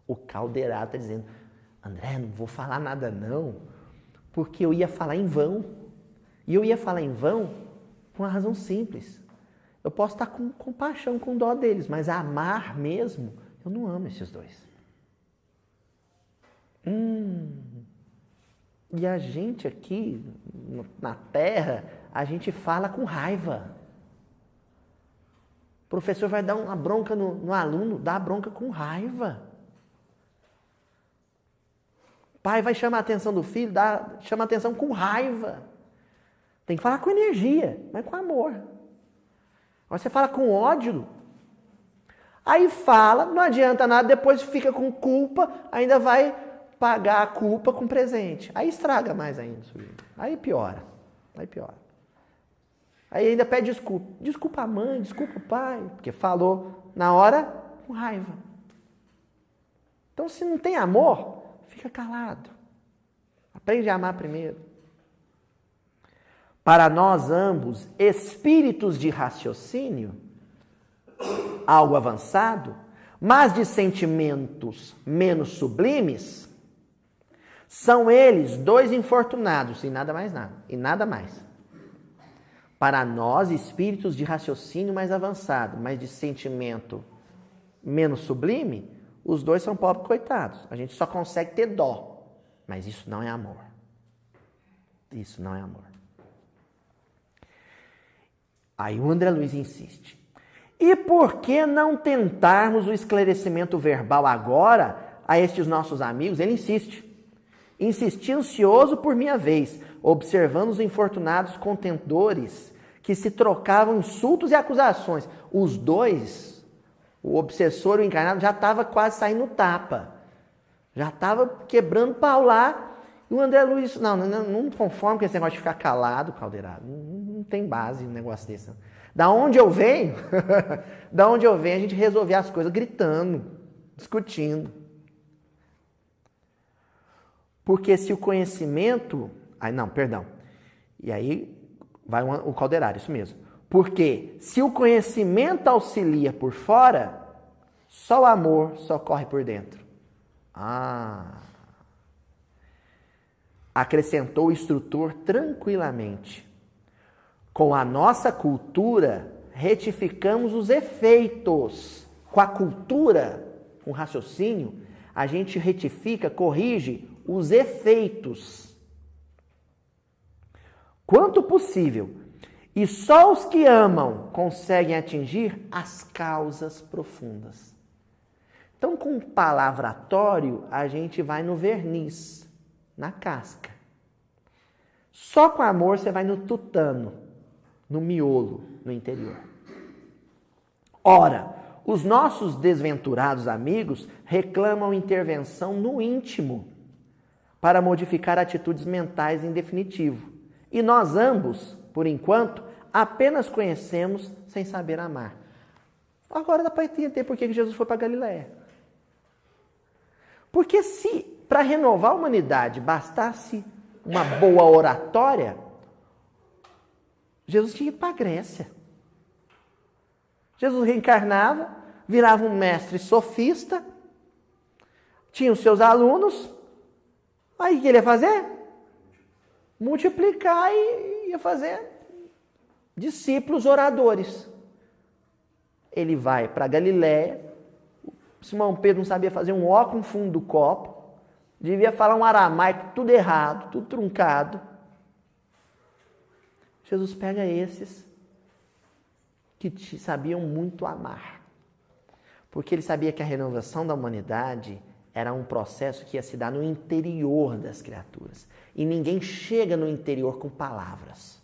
O Calderaro está dizendo, André, não vou falar nada não, porque eu ia falar em vão. E eu ia falar em vão por uma razão simples. Eu posso estar com compaixão, com dó deles, mas amar mesmo, eu não amo esses dois. E a gente aqui, na Terra, a gente fala com raiva. O professor vai dar uma bronca no aluno, dá a bronca com raiva. O pai vai chamar a atenção do filho, chama a atenção com raiva. Tem que falar com energia, mas com amor. Agora você fala com ódio. Aí fala, não adianta nada, depois fica com culpa, ainda vai pagar a culpa com presente. Aí estraga mais ainda. Aí piora. Aí ainda pede desculpa. Desculpa a mãe, desculpa o pai, porque falou na hora com raiva. Então se não tem amor, fica calado. Aprende a amar primeiro. Para nós ambos, espíritos de raciocínio, algo avançado, mas de sentimentos menos sublimes, são eles dois infortunados e nada mais. Para nós, espíritos de raciocínio mais avançado, mas de sentimento menos sublime, os dois são pobres coitados. A gente só consegue ter dó, mas isso não é amor. Isso não é amor. Aí o André Luiz insiste. E por que não tentarmos o esclarecimento verbal agora a estes nossos amigos? Ele insiste. Insisti ansioso por minha vez, observando os infortunados contendores que se trocavam insultos e acusações. Os dois, o obsessor e o encarnado, já estava quase saindo no tapa. Já estava quebrando pau lá. E o André Luiz, não conforme com esse negócio de ficar calado, Calderaro. Não tem base um negócio desse. Não. Da onde eu venho, a gente resolver as coisas gritando, discutindo. Porque se o conhecimento... E aí vai o Calderaro, isso mesmo. Porque se o conhecimento auxilia por fora, só o amor socorre por dentro. Acrescentou o instrutor tranquilamente. Com a nossa cultura, retificamos os efeitos. Com a cultura, com o raciocínio, a gente retifica, corrige os efeitos. Quanto possível. E só os que amam conseguem atingir as causas profundas. Então, com o palavratório, a gente vai no verniz, na casca. Só com amor você vai no tutano, no miolo, no interior. Ora, os nossos desventurados amigos reclamam intervenção no íntimo para modificar atitudes mentais em definitivo. E nós ambos, por enquanto, apenas conhecemos sem saber amar. Agora dá para entender por que Jesus foi para Galiléia. Porque se para renovar a humanidade bastasse uma boa oratória, Jesus tinha ido para a Grécia. Jesus reencarnava, virava um mestre sofista, tinha os seus alunos, aí o que ele ia fazer? Multiplicar e ia fazer discípulos oradores. Ele vai para Galiléia, Simão Pedro não sabia fazer um ó com o fundo do copo, devia falar um aramaico tudo errado, tudo truncado. Jesus pega esses que sabiam muito amar. Porque ele sabia que a renovação da humanidade era um processo que ia se dar no interior das criaturas. E ninguém chega no interior com palavras.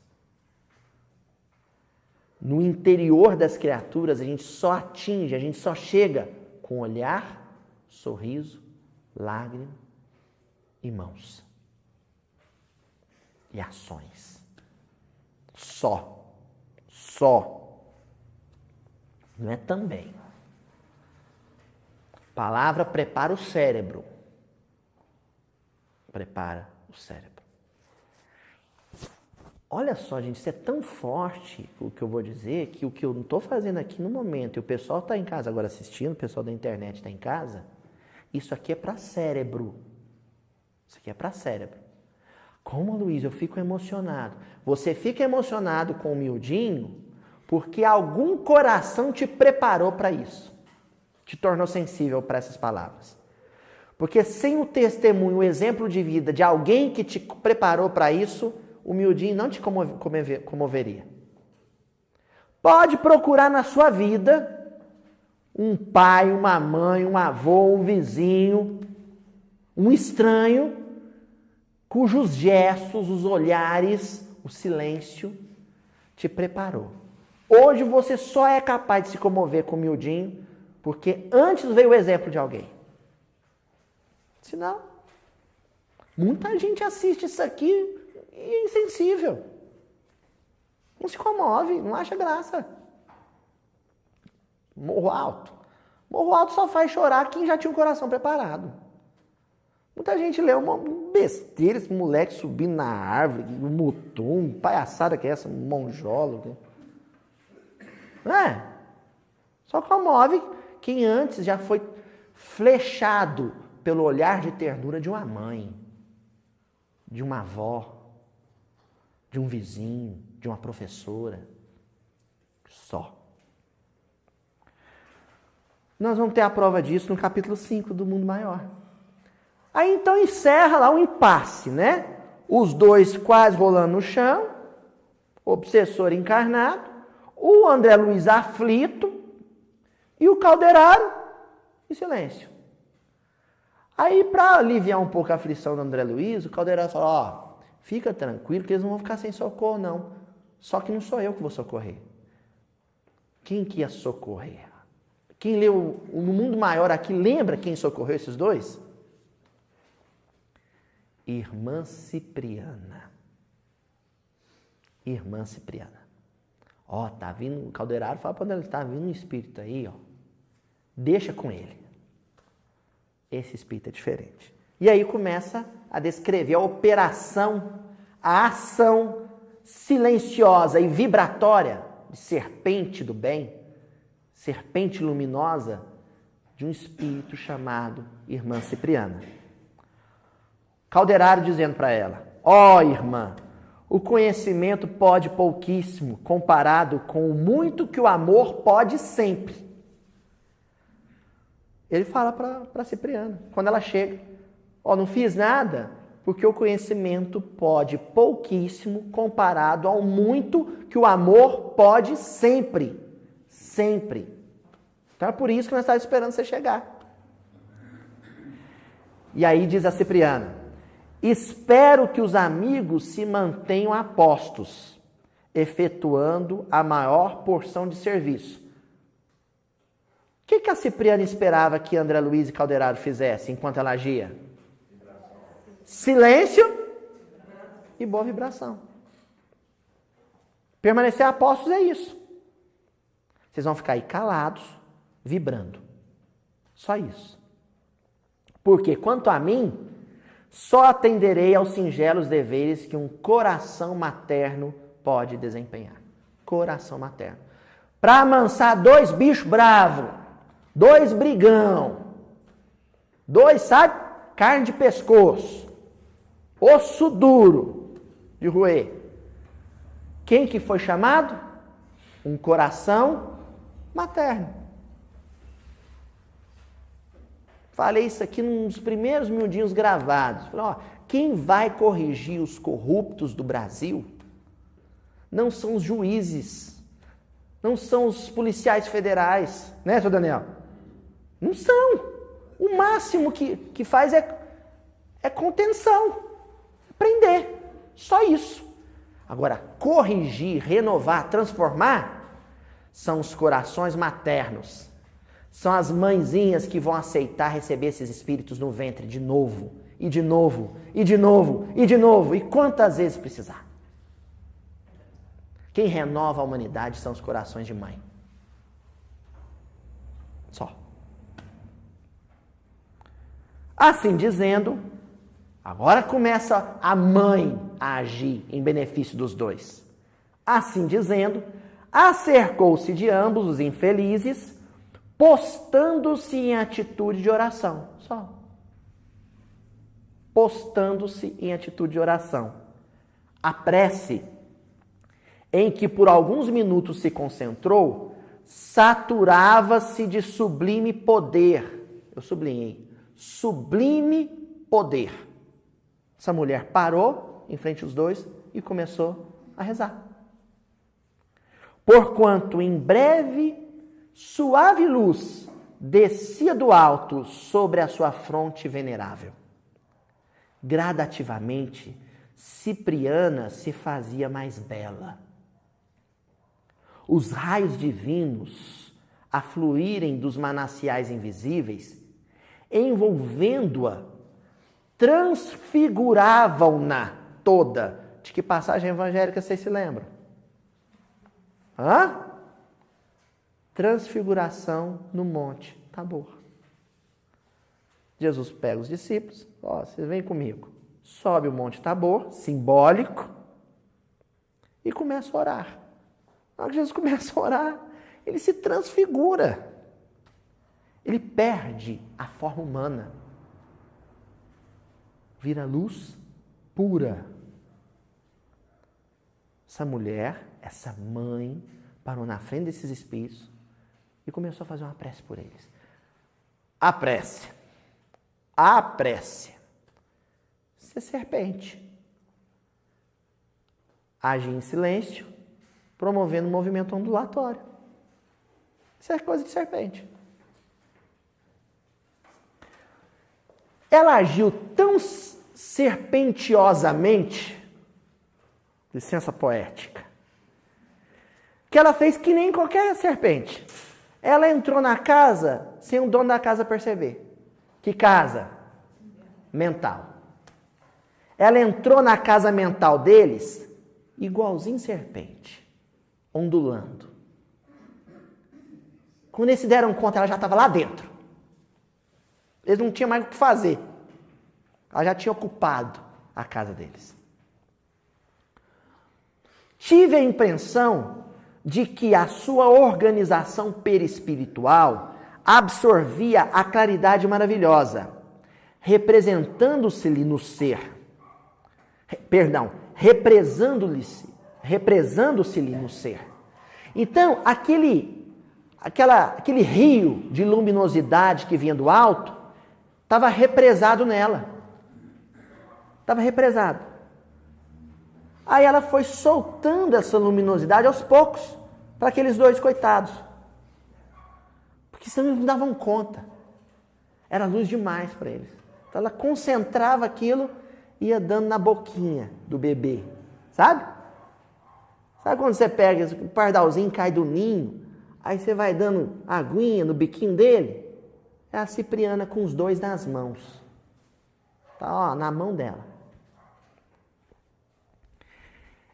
No interior das criaturas, a gente só atinge, a gente só chega com olhar, sorriso, lágrima e mãos. E ações. Só. Não é também. Palavra prepara o cérebro. Prepara o cérebro. Olha só, gente, isso é tão forte o que eu vou dizer, que o que eu não estou fazendo aqui no momento, e o pessoal está em casa agora assistindo, o pessoal da internet está em casa, isso aqui é para cérebro. Isso aqui é para cérebro. Como, Luiz, eu fico emocionado. Você fica emocionado com o miudinho porque algum coração te preparou para isso. Te tornou sensível para essas palavras. Porque sem o testemunho, o exemplo de vida de alguém que te preparou para isso, o miudinho não te comoveria. Pode procurar na sua vida um pai, uma mãe, um avô, um vizinho, um estranho, cujos gestos, os olhares, o silêncio te preparou. Hoje você só é capaz de se comover com o miudinho porque antes veio o exemplo de alguém. Senão, muita gente assiste isso aqui e é insensível. Não se comove, não acha graça. Morro Alto. Morro Alto só faz chorar quem já tinha um coração preparado. Muita gente lê uma besteira, esse moleque subindo na árvore, um mutum, palhaçada que é essa, um monjolo. Não é? Só comove quem antes já foi flechado pelo olhar de ternura de uma mãe, de uma avó, de um vizinho, de uma professora. Só. Nós vamos ter a prova disso no capítulo 5 do Mundo Maior. Aí então encerra lá um impasse, né? Os dois quase rolando no chão, o obsessor encarnado, o André Luiz aflito e o Calderaro em silêncio. Aí, para aliviar um pouco a aflição do André Luiz, o Calderaro falou, ó, fica tranquilo que eles não vão ficar sem socorro, não. Só que não sou eu que vou socorrer. Quem que ia socorrer? Quem leu No Mundo Maior aqui, lembra quem socorreu esses dois? Irmã Cipriana. Irmã Cipriana. Ó, tá vindo, o Calderaro fala para onde ele tá vindo um espírito aí, ó. Deixa com ele. Esse espírito é diferente. E aí começa a descrever a operação, a ação silenciosa e vibratória de serpente do bem, serpente luminosa de um espírito chamado Irmã Cipriana. Calderaro dizendo para ela, ó irmã, o conhecimento pode pouquíssimo comparado com o muito que o amor pode sempre. Ele fala para Cipriana, quando ela chega, ó, não fiz nada, porque o conhecimento pode pouquíssimo comparado ao muito que o amor pode sempre. Sempre. Então é por isso que nós estávamos esperando você chegar. E aí diz a Cipriana, espero que os amigos se mantenham apostos, efetuando a maior porção de serviço. O que a Cipriana esperava que André Luiz e Calderaro fizessem enquanto ela agia? Silêncio e boa vibração. Permanecer apostos é isso. Vocês vão ficar aí calados, vibrando. Só isso. Porque, quanto a mim, só atenderei aos singelos deveres que um coração materno pode desempenhar. Coração materno. Para amansar dois bichos bravos, dois brigão, dois, sabe, carne de pescoço, osso duro de roer. Quem que foi chamado? Um coração materno. Falei isso aqui nos primeiros miudinhos gravados. Falei, ó, quem vai corrigir os corruptos do Brasil não são os juízes, não são os policiais federais, né, seu Daniel? Não são. O máximo que faz é contenção, prender, só isso. Agora, corrigir, renovar, transformar, são os corações maternos. São as mãezinhas que vão aceitar receber esses espíritos no ventre de novo, e de novo, e de novo, e de novo, e quantas vezes precisar. Quem renova a humanidade são os corações de mãe. Só. Assim dizendo, agora começa a mãe a agir em benefício dos dois. Assim dizendo, acercou-se de ambos os infelizes, postando-se em atitude de oração. Só. Postando-se em atitude de oração. A prece, em que por alguns minutos se concentrou, saturava-se de sublime poder. Eu sublinhei. Sublime poder. Essa mulher parou em frente aos dois e começou a rezar. Porquanto em breve suave luz descia do alto sobre a sua fronte venerável. Gradativamente, Cipriana se fazia mais bela. Os raios divinos, a fluírem dos mananciais invisíveis, envolvendo-a, transfiguravam-na toda. De que passagem evangélica vocês se lembram? Hã? Transfiguração no Monte Tabor. Jesus pega os discípulos, ó, vocês vêm comigo. Sobe o Monte Tabor, simbólico, e começa a orar. Na hora que Jesus começa a orar, ele se transfigura. Ele perde a forma humana. Vira luz pura. Essa mulher, essa mãe, parou na frente desses espíritos e começou a fazer uma prece por eles. A prece. A prece. Ser serpente. Age em silêncio, promovendo um movimento ondulatório. Isso é coisa de serpente. Ela agiu tão serpentiosamente, licença poética, que ela fez que nem qualquer serpente. Ela entrou na casa sem o dono da casa perceber. Que casa? Mental. Ela entrou na casa mental deles igualzinho serpente, ondulando. Quando eles se deram conta, ela já estava lá dentro. Eles não tinham mais o que fazer. Ela já tinha ocupado a casa deles. Tive a impressão de que a sua organização perispiritual absorvia a claridade maravilhosa, represando-se-lhe no ser. Represando-se-lhe no ser. Então, aquele rio de luminosidade que vinha do alto estava represado nela. Estava represado. Aí ela foi soltando essa luminosidade aos poucos para aqueles dois coitados. Porque senão eles não davam conta. Era luz demais para eles. Então ela concentrava aquilo e ia dando na boquinha do bebê. Sabe? Sabe quando você pega o pardalzinho, cai do ninho, aí você vai dando aguinha no biquinho dele? É a Cipriana com os dois nas mãos. Tá, ó, na mão dela.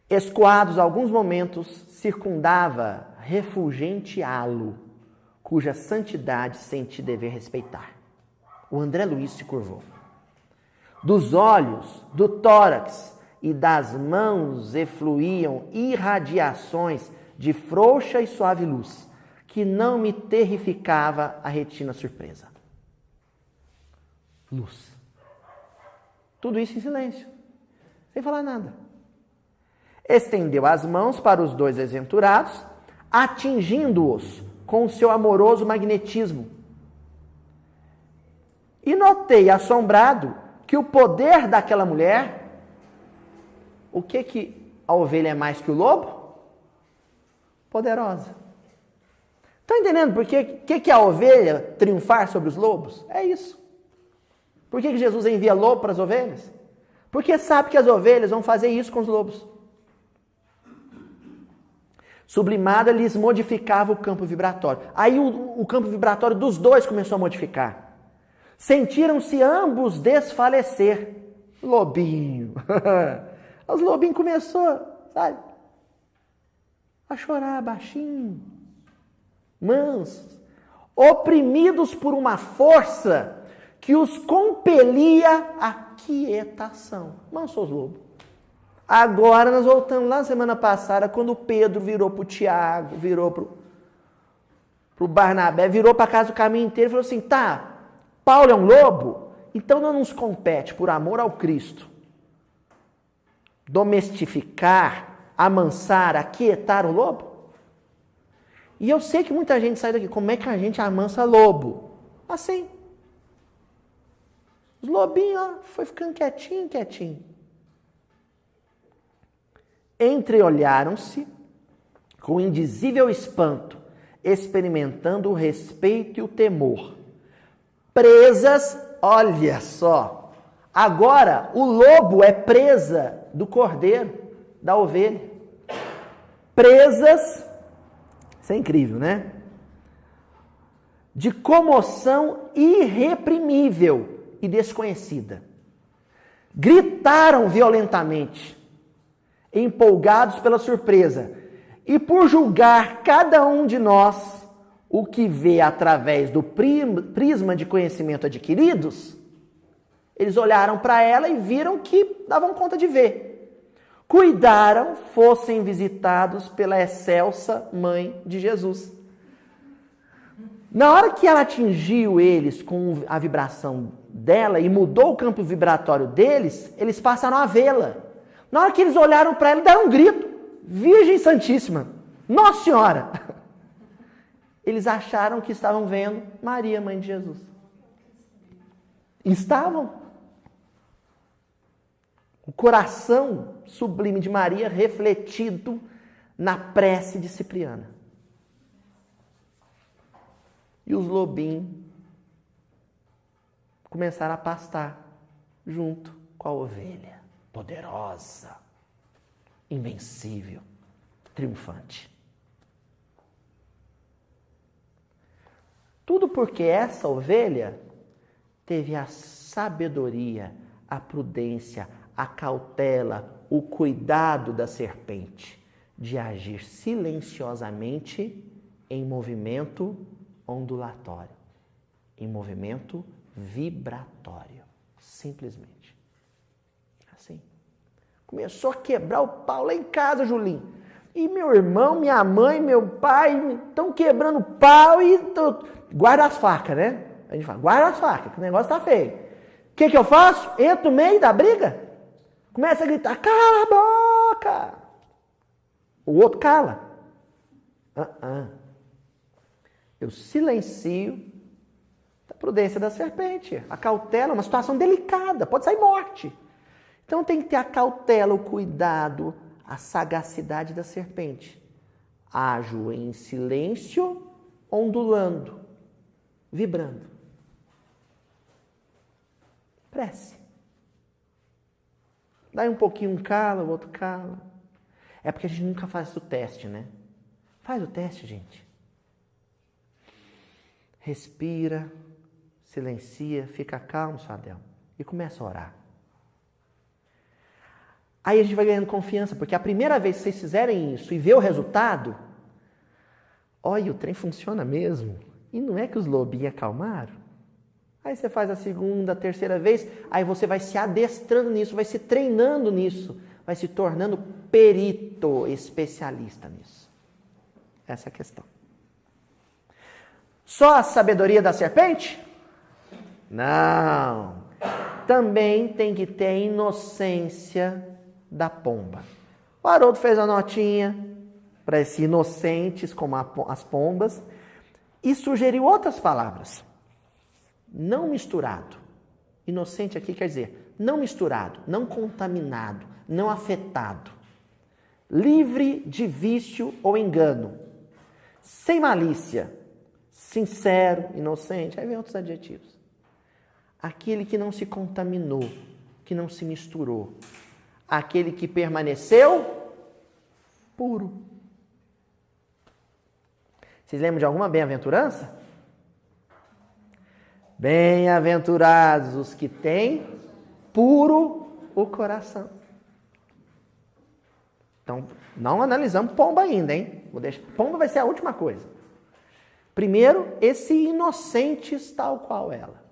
Escoados alguns momentos, circundava refulgente halo, cuja santidade senti dever respeitar. O André Luiz se curvou. Dos olhos, do tórax e das mãos efluíam irradiações de frouxa e suave luz, que não me terrificava a retina surpresa. Luz. Tudo isso em silêncio, sem falar nada. Estendeu as mãos para os dois desventurados, atingindo-os com o seu amoroso magnetismo. E notei, assombrado, que o poder daquela mulher, o que a ovelha é mais que o lobo? Poderosa. Estão entendendo por que a ovelha triunfar sobre os lobos? É isso. Por que Jesus envia lobo para as ovelhas? Porque sabe que as ovelhas vão fazer isso com os lobos. Sublimada lhes modificava o campo vibratório. Aí o campo vibratório dos dois começou a modificar. Sentiram-se ambos desfalecer. Lobinho. Os lobinhos começou, sabe, a chorar baixinho, mansos, oprimidos por uma força que os compelia à quietação. Mansos lobos. Agora nós voltamos lá na semana passada, quando Pedro virou para o Tiago, virou para o Barnabé, virou para a casa do caminho inteiro e falou assim, tá, Paulo é um lobo? Então não nos compete, por amor ao Cristo, domesticar, amansar, aquietar o lobo? E eu sei que muita gente sai daqui, como é que a gente amansa lobo? Assim. Os lobinhos, ó, foi ficando quietinho, quietinho. Entreolharam-se com indizível espanto, experimentando o respeito e o temor. Presas, olha só, agora o lobo é presa do cordeiro, da ovelha. Presas, isso é incrível, né? De comoção irreprimível e desconhecida. Gritaram violentamente, empolgados pela surpresa, e por julgar cada um de nós o que vê através do prisma de conhecimento adquiridos, eles olharam para ela e viram que davam conta de ver. Cuidaram fossem visitados pela excelsa mãe de Jesus. Na hora que ela atingiu eles com a vibração dela e mudou o campo vibratório deles, eles passaram a vê-la. Na hora que eles olharam para ela, deram um grito. Virgem Santíssima, Nossa Senhora. Eles acharam que estavam vendo Maria, mãe de Jesus. Estavam. O coração sublime de Maria refletido na prece de Cipriana. E os lobinhos começaram a pastar junto com a ovelha. Poderosa, invencível, triunfante. Tudo porque essa ovelha teve a sabedoria, a prudência, a cautela, o cuidado da serpente de agir silenciosamente em movimento ondulatório, em movimento vibratório, simplesmente. Assim. Começou a quebrar o pau lá em casa, Julinho. E meu irmão, minha mãe, meu pai estão quebrando o pau e guarda as facas, né? A gente fala, guarda as facas, que o negócio tá feio. O que eu faço? Entro no meio da briga, começa a gritar, cala a boca. O outro cala. Eu silencio a prudência da serpente, a cautela, uma situação delicada, pode sair morte. Então tem que ter a cautela, o cuidado, a sagacidade da serpente. Ajo em silêncio, ondulando, vibrando. Prece. Daí um pouquinho um cala, o outro cala. É porque a gente nunca faz o teste, né? Faz o teste, gente. Respira, silencia, fica calmo, Sadel, e começa a orar. Aí a gente vai ganhando confiança, porque a primeira vez que vocês fizerem isso e ver o resultado, olha, o trem funciona mesmo. E não é que os lobinhos acalmaram? Aí você faz a segunda, a terceira vez, aí você vai se adestrando nisso, vai se treinando nisso, vai se tornando perito, especialista nisso. Essa é a questão. Só a sabedoria da serpente? Não. Também tem que ter a inocência da pomba. O Haroldo fez a notinha para esses inocentes como as pombas e sugeriu outras palavras. não misturado. Inocente aqui quer dizer não misturado, não contaminado, não afetado. Livre de vício ou engano. Sem malícia. Sincero, inocente. Aí vem outros adjetivos. Aquele que não se contaminou, que não se misturou. Aquele que permaneceu puro. Vocês lembram de alguma bem-aventurança? Bem-aventurados os que têm puro o coração. Então, não analisamos pomba ainda, hein? Pomba vai ser a última coisa. Primeiro, esse inocentes tal qual ela.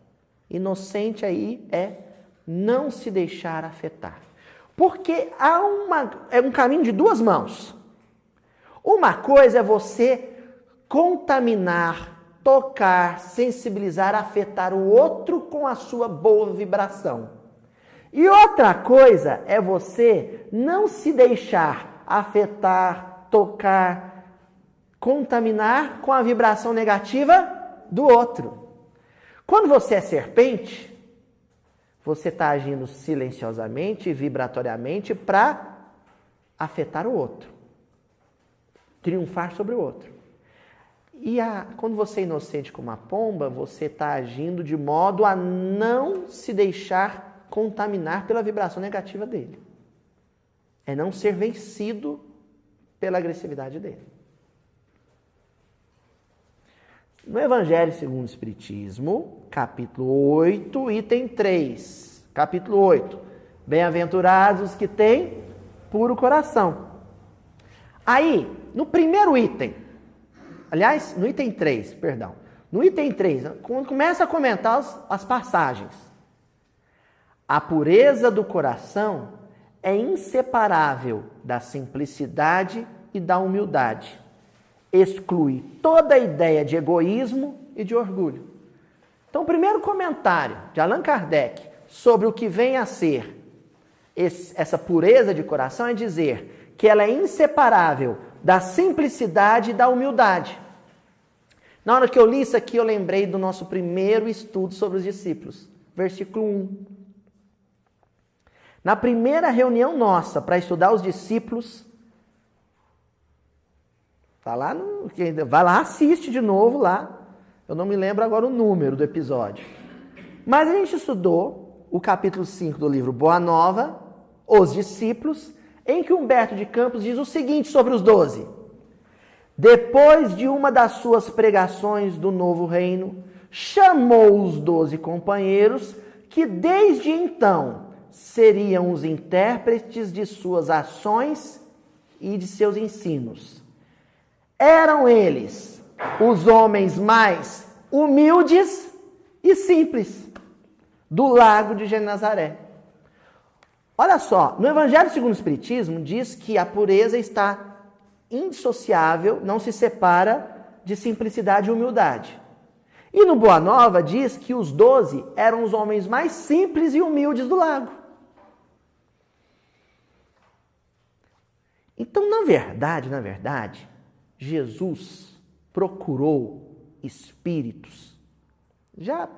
Inocente aí é não se deixar afetar. Porque é um caminho de duas mãos. Uma coisa é você contaminar, tocar, sensibilizar, afetar o outro com a sua boa vibração. E outra coisa é você não se deixar afetar, tocar, contaminar com a vibração negativa do outro. Quando você é serpente, você está agindo silenciosamente e vibratoriamente para afetar o outro. Triunfar sobre o outro. E quando você é inocente como a pomba, você está agindo de modo a não se deixar contaminar pela vibração negativa dele. É não ser vencido pela agressividade dele. No Evangelho segundo o Espiritismo, capítulo 8, item 3. Capítulo 8. Bem-aventurados os que têm puro coração. Aí, no primeiro item, aliás, no item 3, perdão. No item 3, quando começa a comentar as passagens. A pureza do coração é inseparável da simplicidade e da humildade. Exclui toda a ideia de egoísmo e de orgulho. Então, o primeiro comentário de Allan Kardec sobre o que vem a ser essa pureza de coração é dizer que ela é inseparável da simplicidade e da humildade. Na hora que eu li isso aqui, eu lembrei do nosso primeiro estudo sobre os discípulos. Versículo 1. Na primeira reunião nossa para estudar os discípulos, vai lá, assiste de novo lá. Eu não me lembro agora o número do episódio. Mas a gente estudou o capítulo 5 do livro Boa Nova, Os Discípulos, em que Humberto de Campos diz o seguinte sobre os 12. Depois de uma das suas pregações do novo reino, chamou os 12 companheiros que desde então seriam os intérpretes de suas ações e de seus ensinos. Eram eles os homens mais humildes e simples do lago de Genezaré. Olha só, no Evangelho segundo o Espiritismo diz que a pureza está indissociável, não se separa de simplicidade e humildade. E no Boa Nova diz que os 12 eram os homens mais simples e humildes do lago. Então, na verdade, Jesus procurou espíritos, já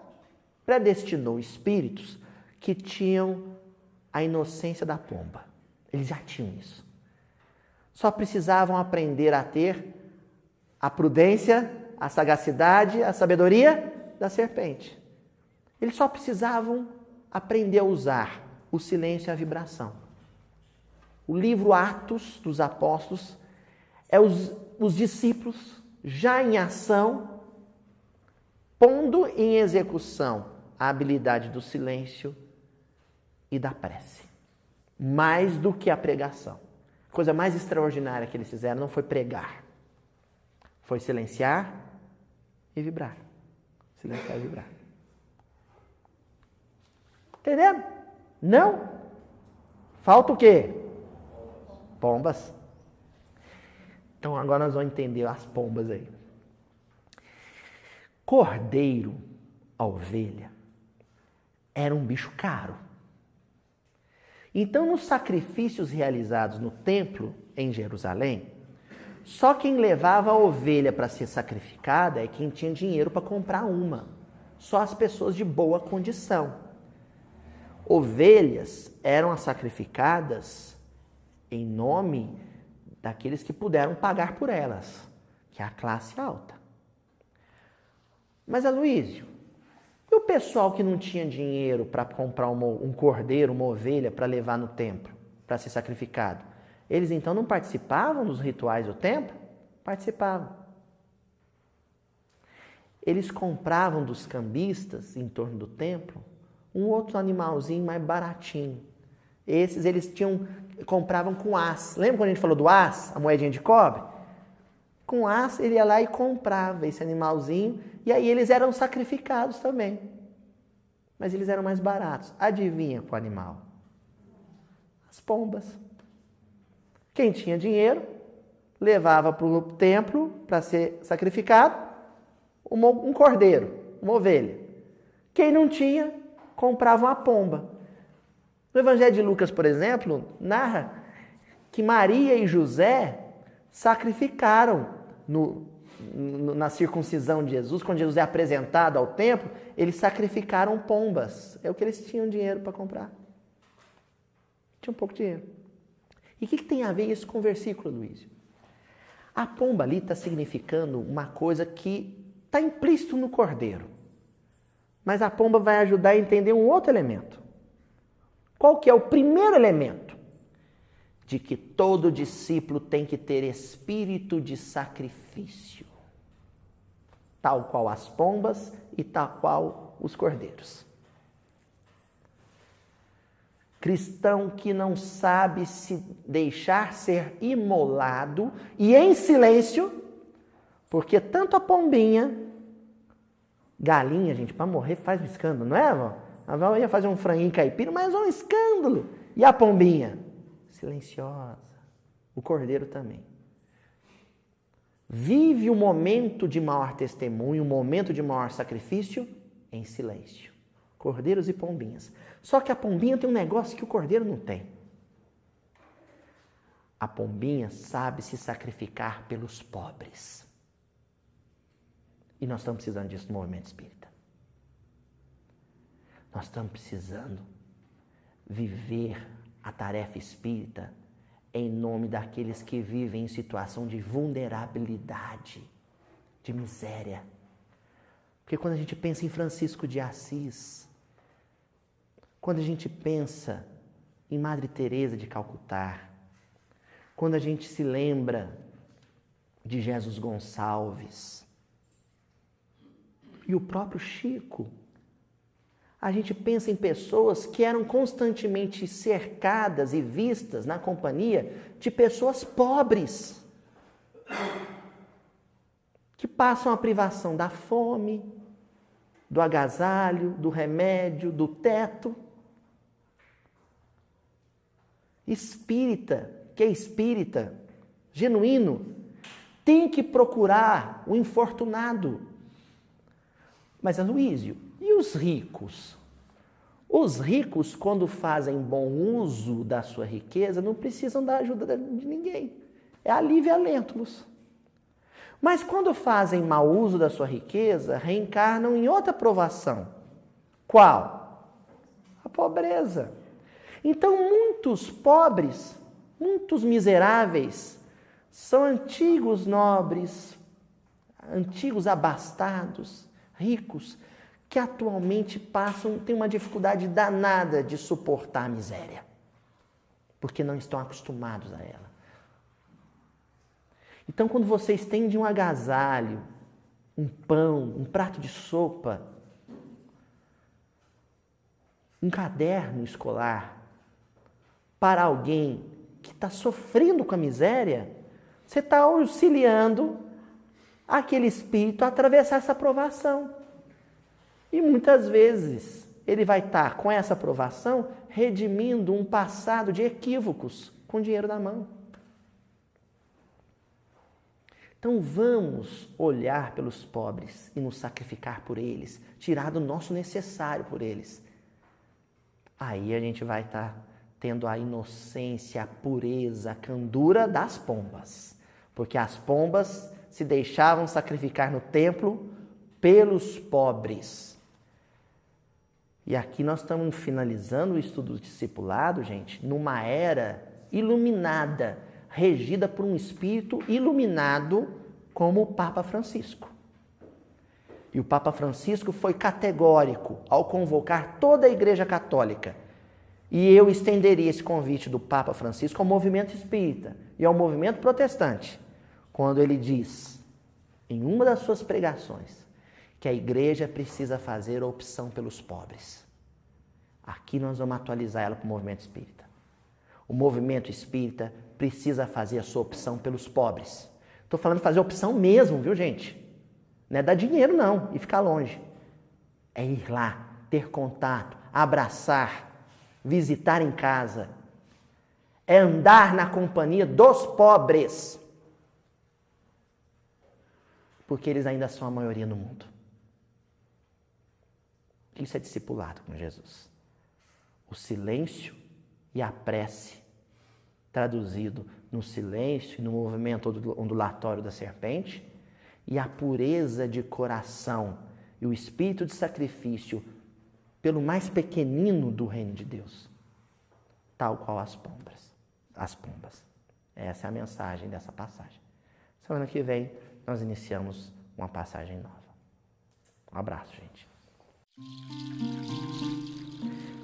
predestinou espíritos que tinham a inocência da pomba. Eles já tinham isso. Só precisavam aprender a ter a prudência, a sagacidade, a sabedoria da serpente. Eles só precisavam aprender a usar o silêncio e a vibração. O livro Atos dos Apóstolos é os discípulos já em ação, pondo em execução a habilidade do silêncio e da prece. Mais do que a pregação. A coisa mais extraordinária que eles fizeram não foi pregar. Foi silenciar e vibrar. Silenciar e vibrar. Entendendo? Não? Falta o quê? Pombas. Então agora nós vamos entender as pombas aí. Cordeiro, a ovelha, era um bicho caro. Então, nos sacrifícios realizados no templo em Jerusalém, só quem levava a ovelha para ser sacrificada é quem tinha dinheiro para comprar uma. só as pessoas de boa condição. Ovelhas eram sacrificadas em nome daqueles que puderam pagar por elas, que é a classe alta. Mas, Aloísio, e o pessoal que não tinha dinheiro para comprar um cordeiro, uma ovelha para levar no templo, para ser sacrificado? Eles então não participavam dos rituais do templo? Participavam. Eles compravam dos cambistas em torno do templo um outro animalzinho mais baratinho. Esses eles compravam com as. Lembra quando a gente falou do as, a moedinha de cobre? Com as ele ia lá e comprava esse animalzinho e aí eles eram sacrificados também. Mas eles eram mais baratos. Adivinha qual animal? As pombas. Quem tinha dinheiro levava para o templo para ser sacrificado um cordeiro, uma ovelha. Quem não tinha, comprava uma pomba. No Evangelho de Lucas, por exemplo, narra que Maria e José sacrificaram na circuncisão de Jesus, quando Jesus é apresentado ao templo, eles sacrificaram pombas. É o que eles tinham dinheiro para comprar. Tinha um pouco de dinheiro. E o que tem a ver isso com o versículo, Luiz? A pomba ali está significando uma coisa que está implícito no cordeiro. Mas a pomba vai ajudar a entender um outro elemento. Qual que é o primeiro elemento? De que todo discípulo tem que ter espírito de sacrifício. Tal qual as pombas e tal qual os cordeiros. Cristão que não sabe se deixar ser imolado e em silêncio, porque tanto a pombinha, galinha, gente, para morrer faz um escândalo, não é, avó? A avó ia fazer um franguinho caipira, mas um escândalo. E a pombinha? Silenciosa. O cordeiro também. Vive o momento de maior testemunho, o momento de maior sacrifício em silêncio. Cordeiros e pombinhas. Só que a pombinha tem um negócio que o cordeiro não tem. A pombinha sabe se sacrificar pelos pobres. E nós estamos precisando disso no movimento espírita. Nós estamos precisando viver a tarefa espírita em nome daqueles que vivem em situação de vulnerabilidade, de miséria. Porque quando a gente pensa em Francisco de Assis, quando a gente pensa em Madre Teresa de Calcutá, quando a gente se lembra de Jesus Gonçalves e o próprio Chico, a gente pensa em pessoas que eram constantemente cercadas e vistas na companhia de pessoas pobres, que passam a privação da fome, do agasalho, do remédio, do teto. Espírita, que é espírita, genuíno, tem que procurar o infortunado. Mas, Aloísio, e os ricos? Os ricos, quando fazem bom uso da sua riqueza, não precisam da ajuda de ninguém. É alívio e alento-los. Mas quando fazem mau uso da sua riqueza, reencarnam em outra provação. Qual? A pobreza. Então, muitos pobres, muitos miseráveis, são antigos nobres, antigos abastados, ricos, que atualmente têm uma dificuldade danada de suportar a miséria, porque não estão acostumados a ela. Então, quando você estende um agasalho, um pão, um prato de sopa, um caderno escolar, para alguém que está sofrendo com a miséria, você está auxiliando aquele espírito a atravessar essa provação. E muitas vezes ele vai estar com essa provação redimindo um passado de equívocos com dinheiro na mão. Então vamos olhar pelos pobres e nos sacrificar por eles, tirar do nosso necessário por eles. Aí a gente vai estar tendo a inocência, a pureza, a candura das pombas. Porque as pombas se deixavam sacrificar no templo pelos pobres. E aqui nós estamos finalizando o estudo do discipulado, gente, numa era iluminada, regida por um espírito iluminado como o Papa Francisco. E o Papa Francisco foi categórico ao convocar toda a Igreja Católica. E eu estenderia esse convite do Papa Francisco ao movimento espírita e ao movimento protestante, quando ele diz, em uma das suas pregações, que a igreja precisa fazer a opção pelos pobres. Aqui nós vamos atualizar ela para o movimento espírita. O movimento espírita precisa fazer a sua opção pelos pobres. Estou falando de fazer opção mesmo, viu, gente? Não é dar dinheiro, não, e ficar longe. É ir lá, ter contato, abraçar, visitar em casa. É andar na companhia dos pobres. Porque eles ainda são a maioria no mundo. Isso é discipulado com Jesus. O silêncio e a prece, traduzido no silêncio e no movimento ondulatório da serpente, e a pureza de coração e o espírito de sacrifício pelo mais pequenino do reino de Deus, tal qual as pombas. Essa é a mensagem dessa passagem. Semana que vem nós iniciamos uma passagem nova. Um abraço, gente.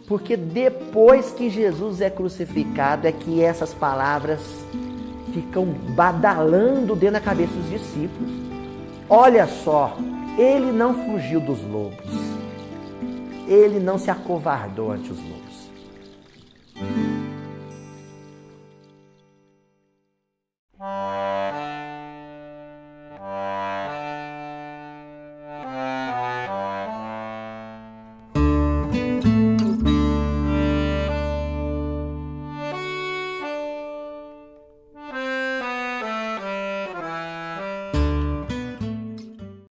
Porque depois que Jesus é crucificado é que essas palavras ficam badalando dentro da cabeça dos discípulos. Olha só, ele não fugiu dos lobos. Ele não se acovardou ante os lobos.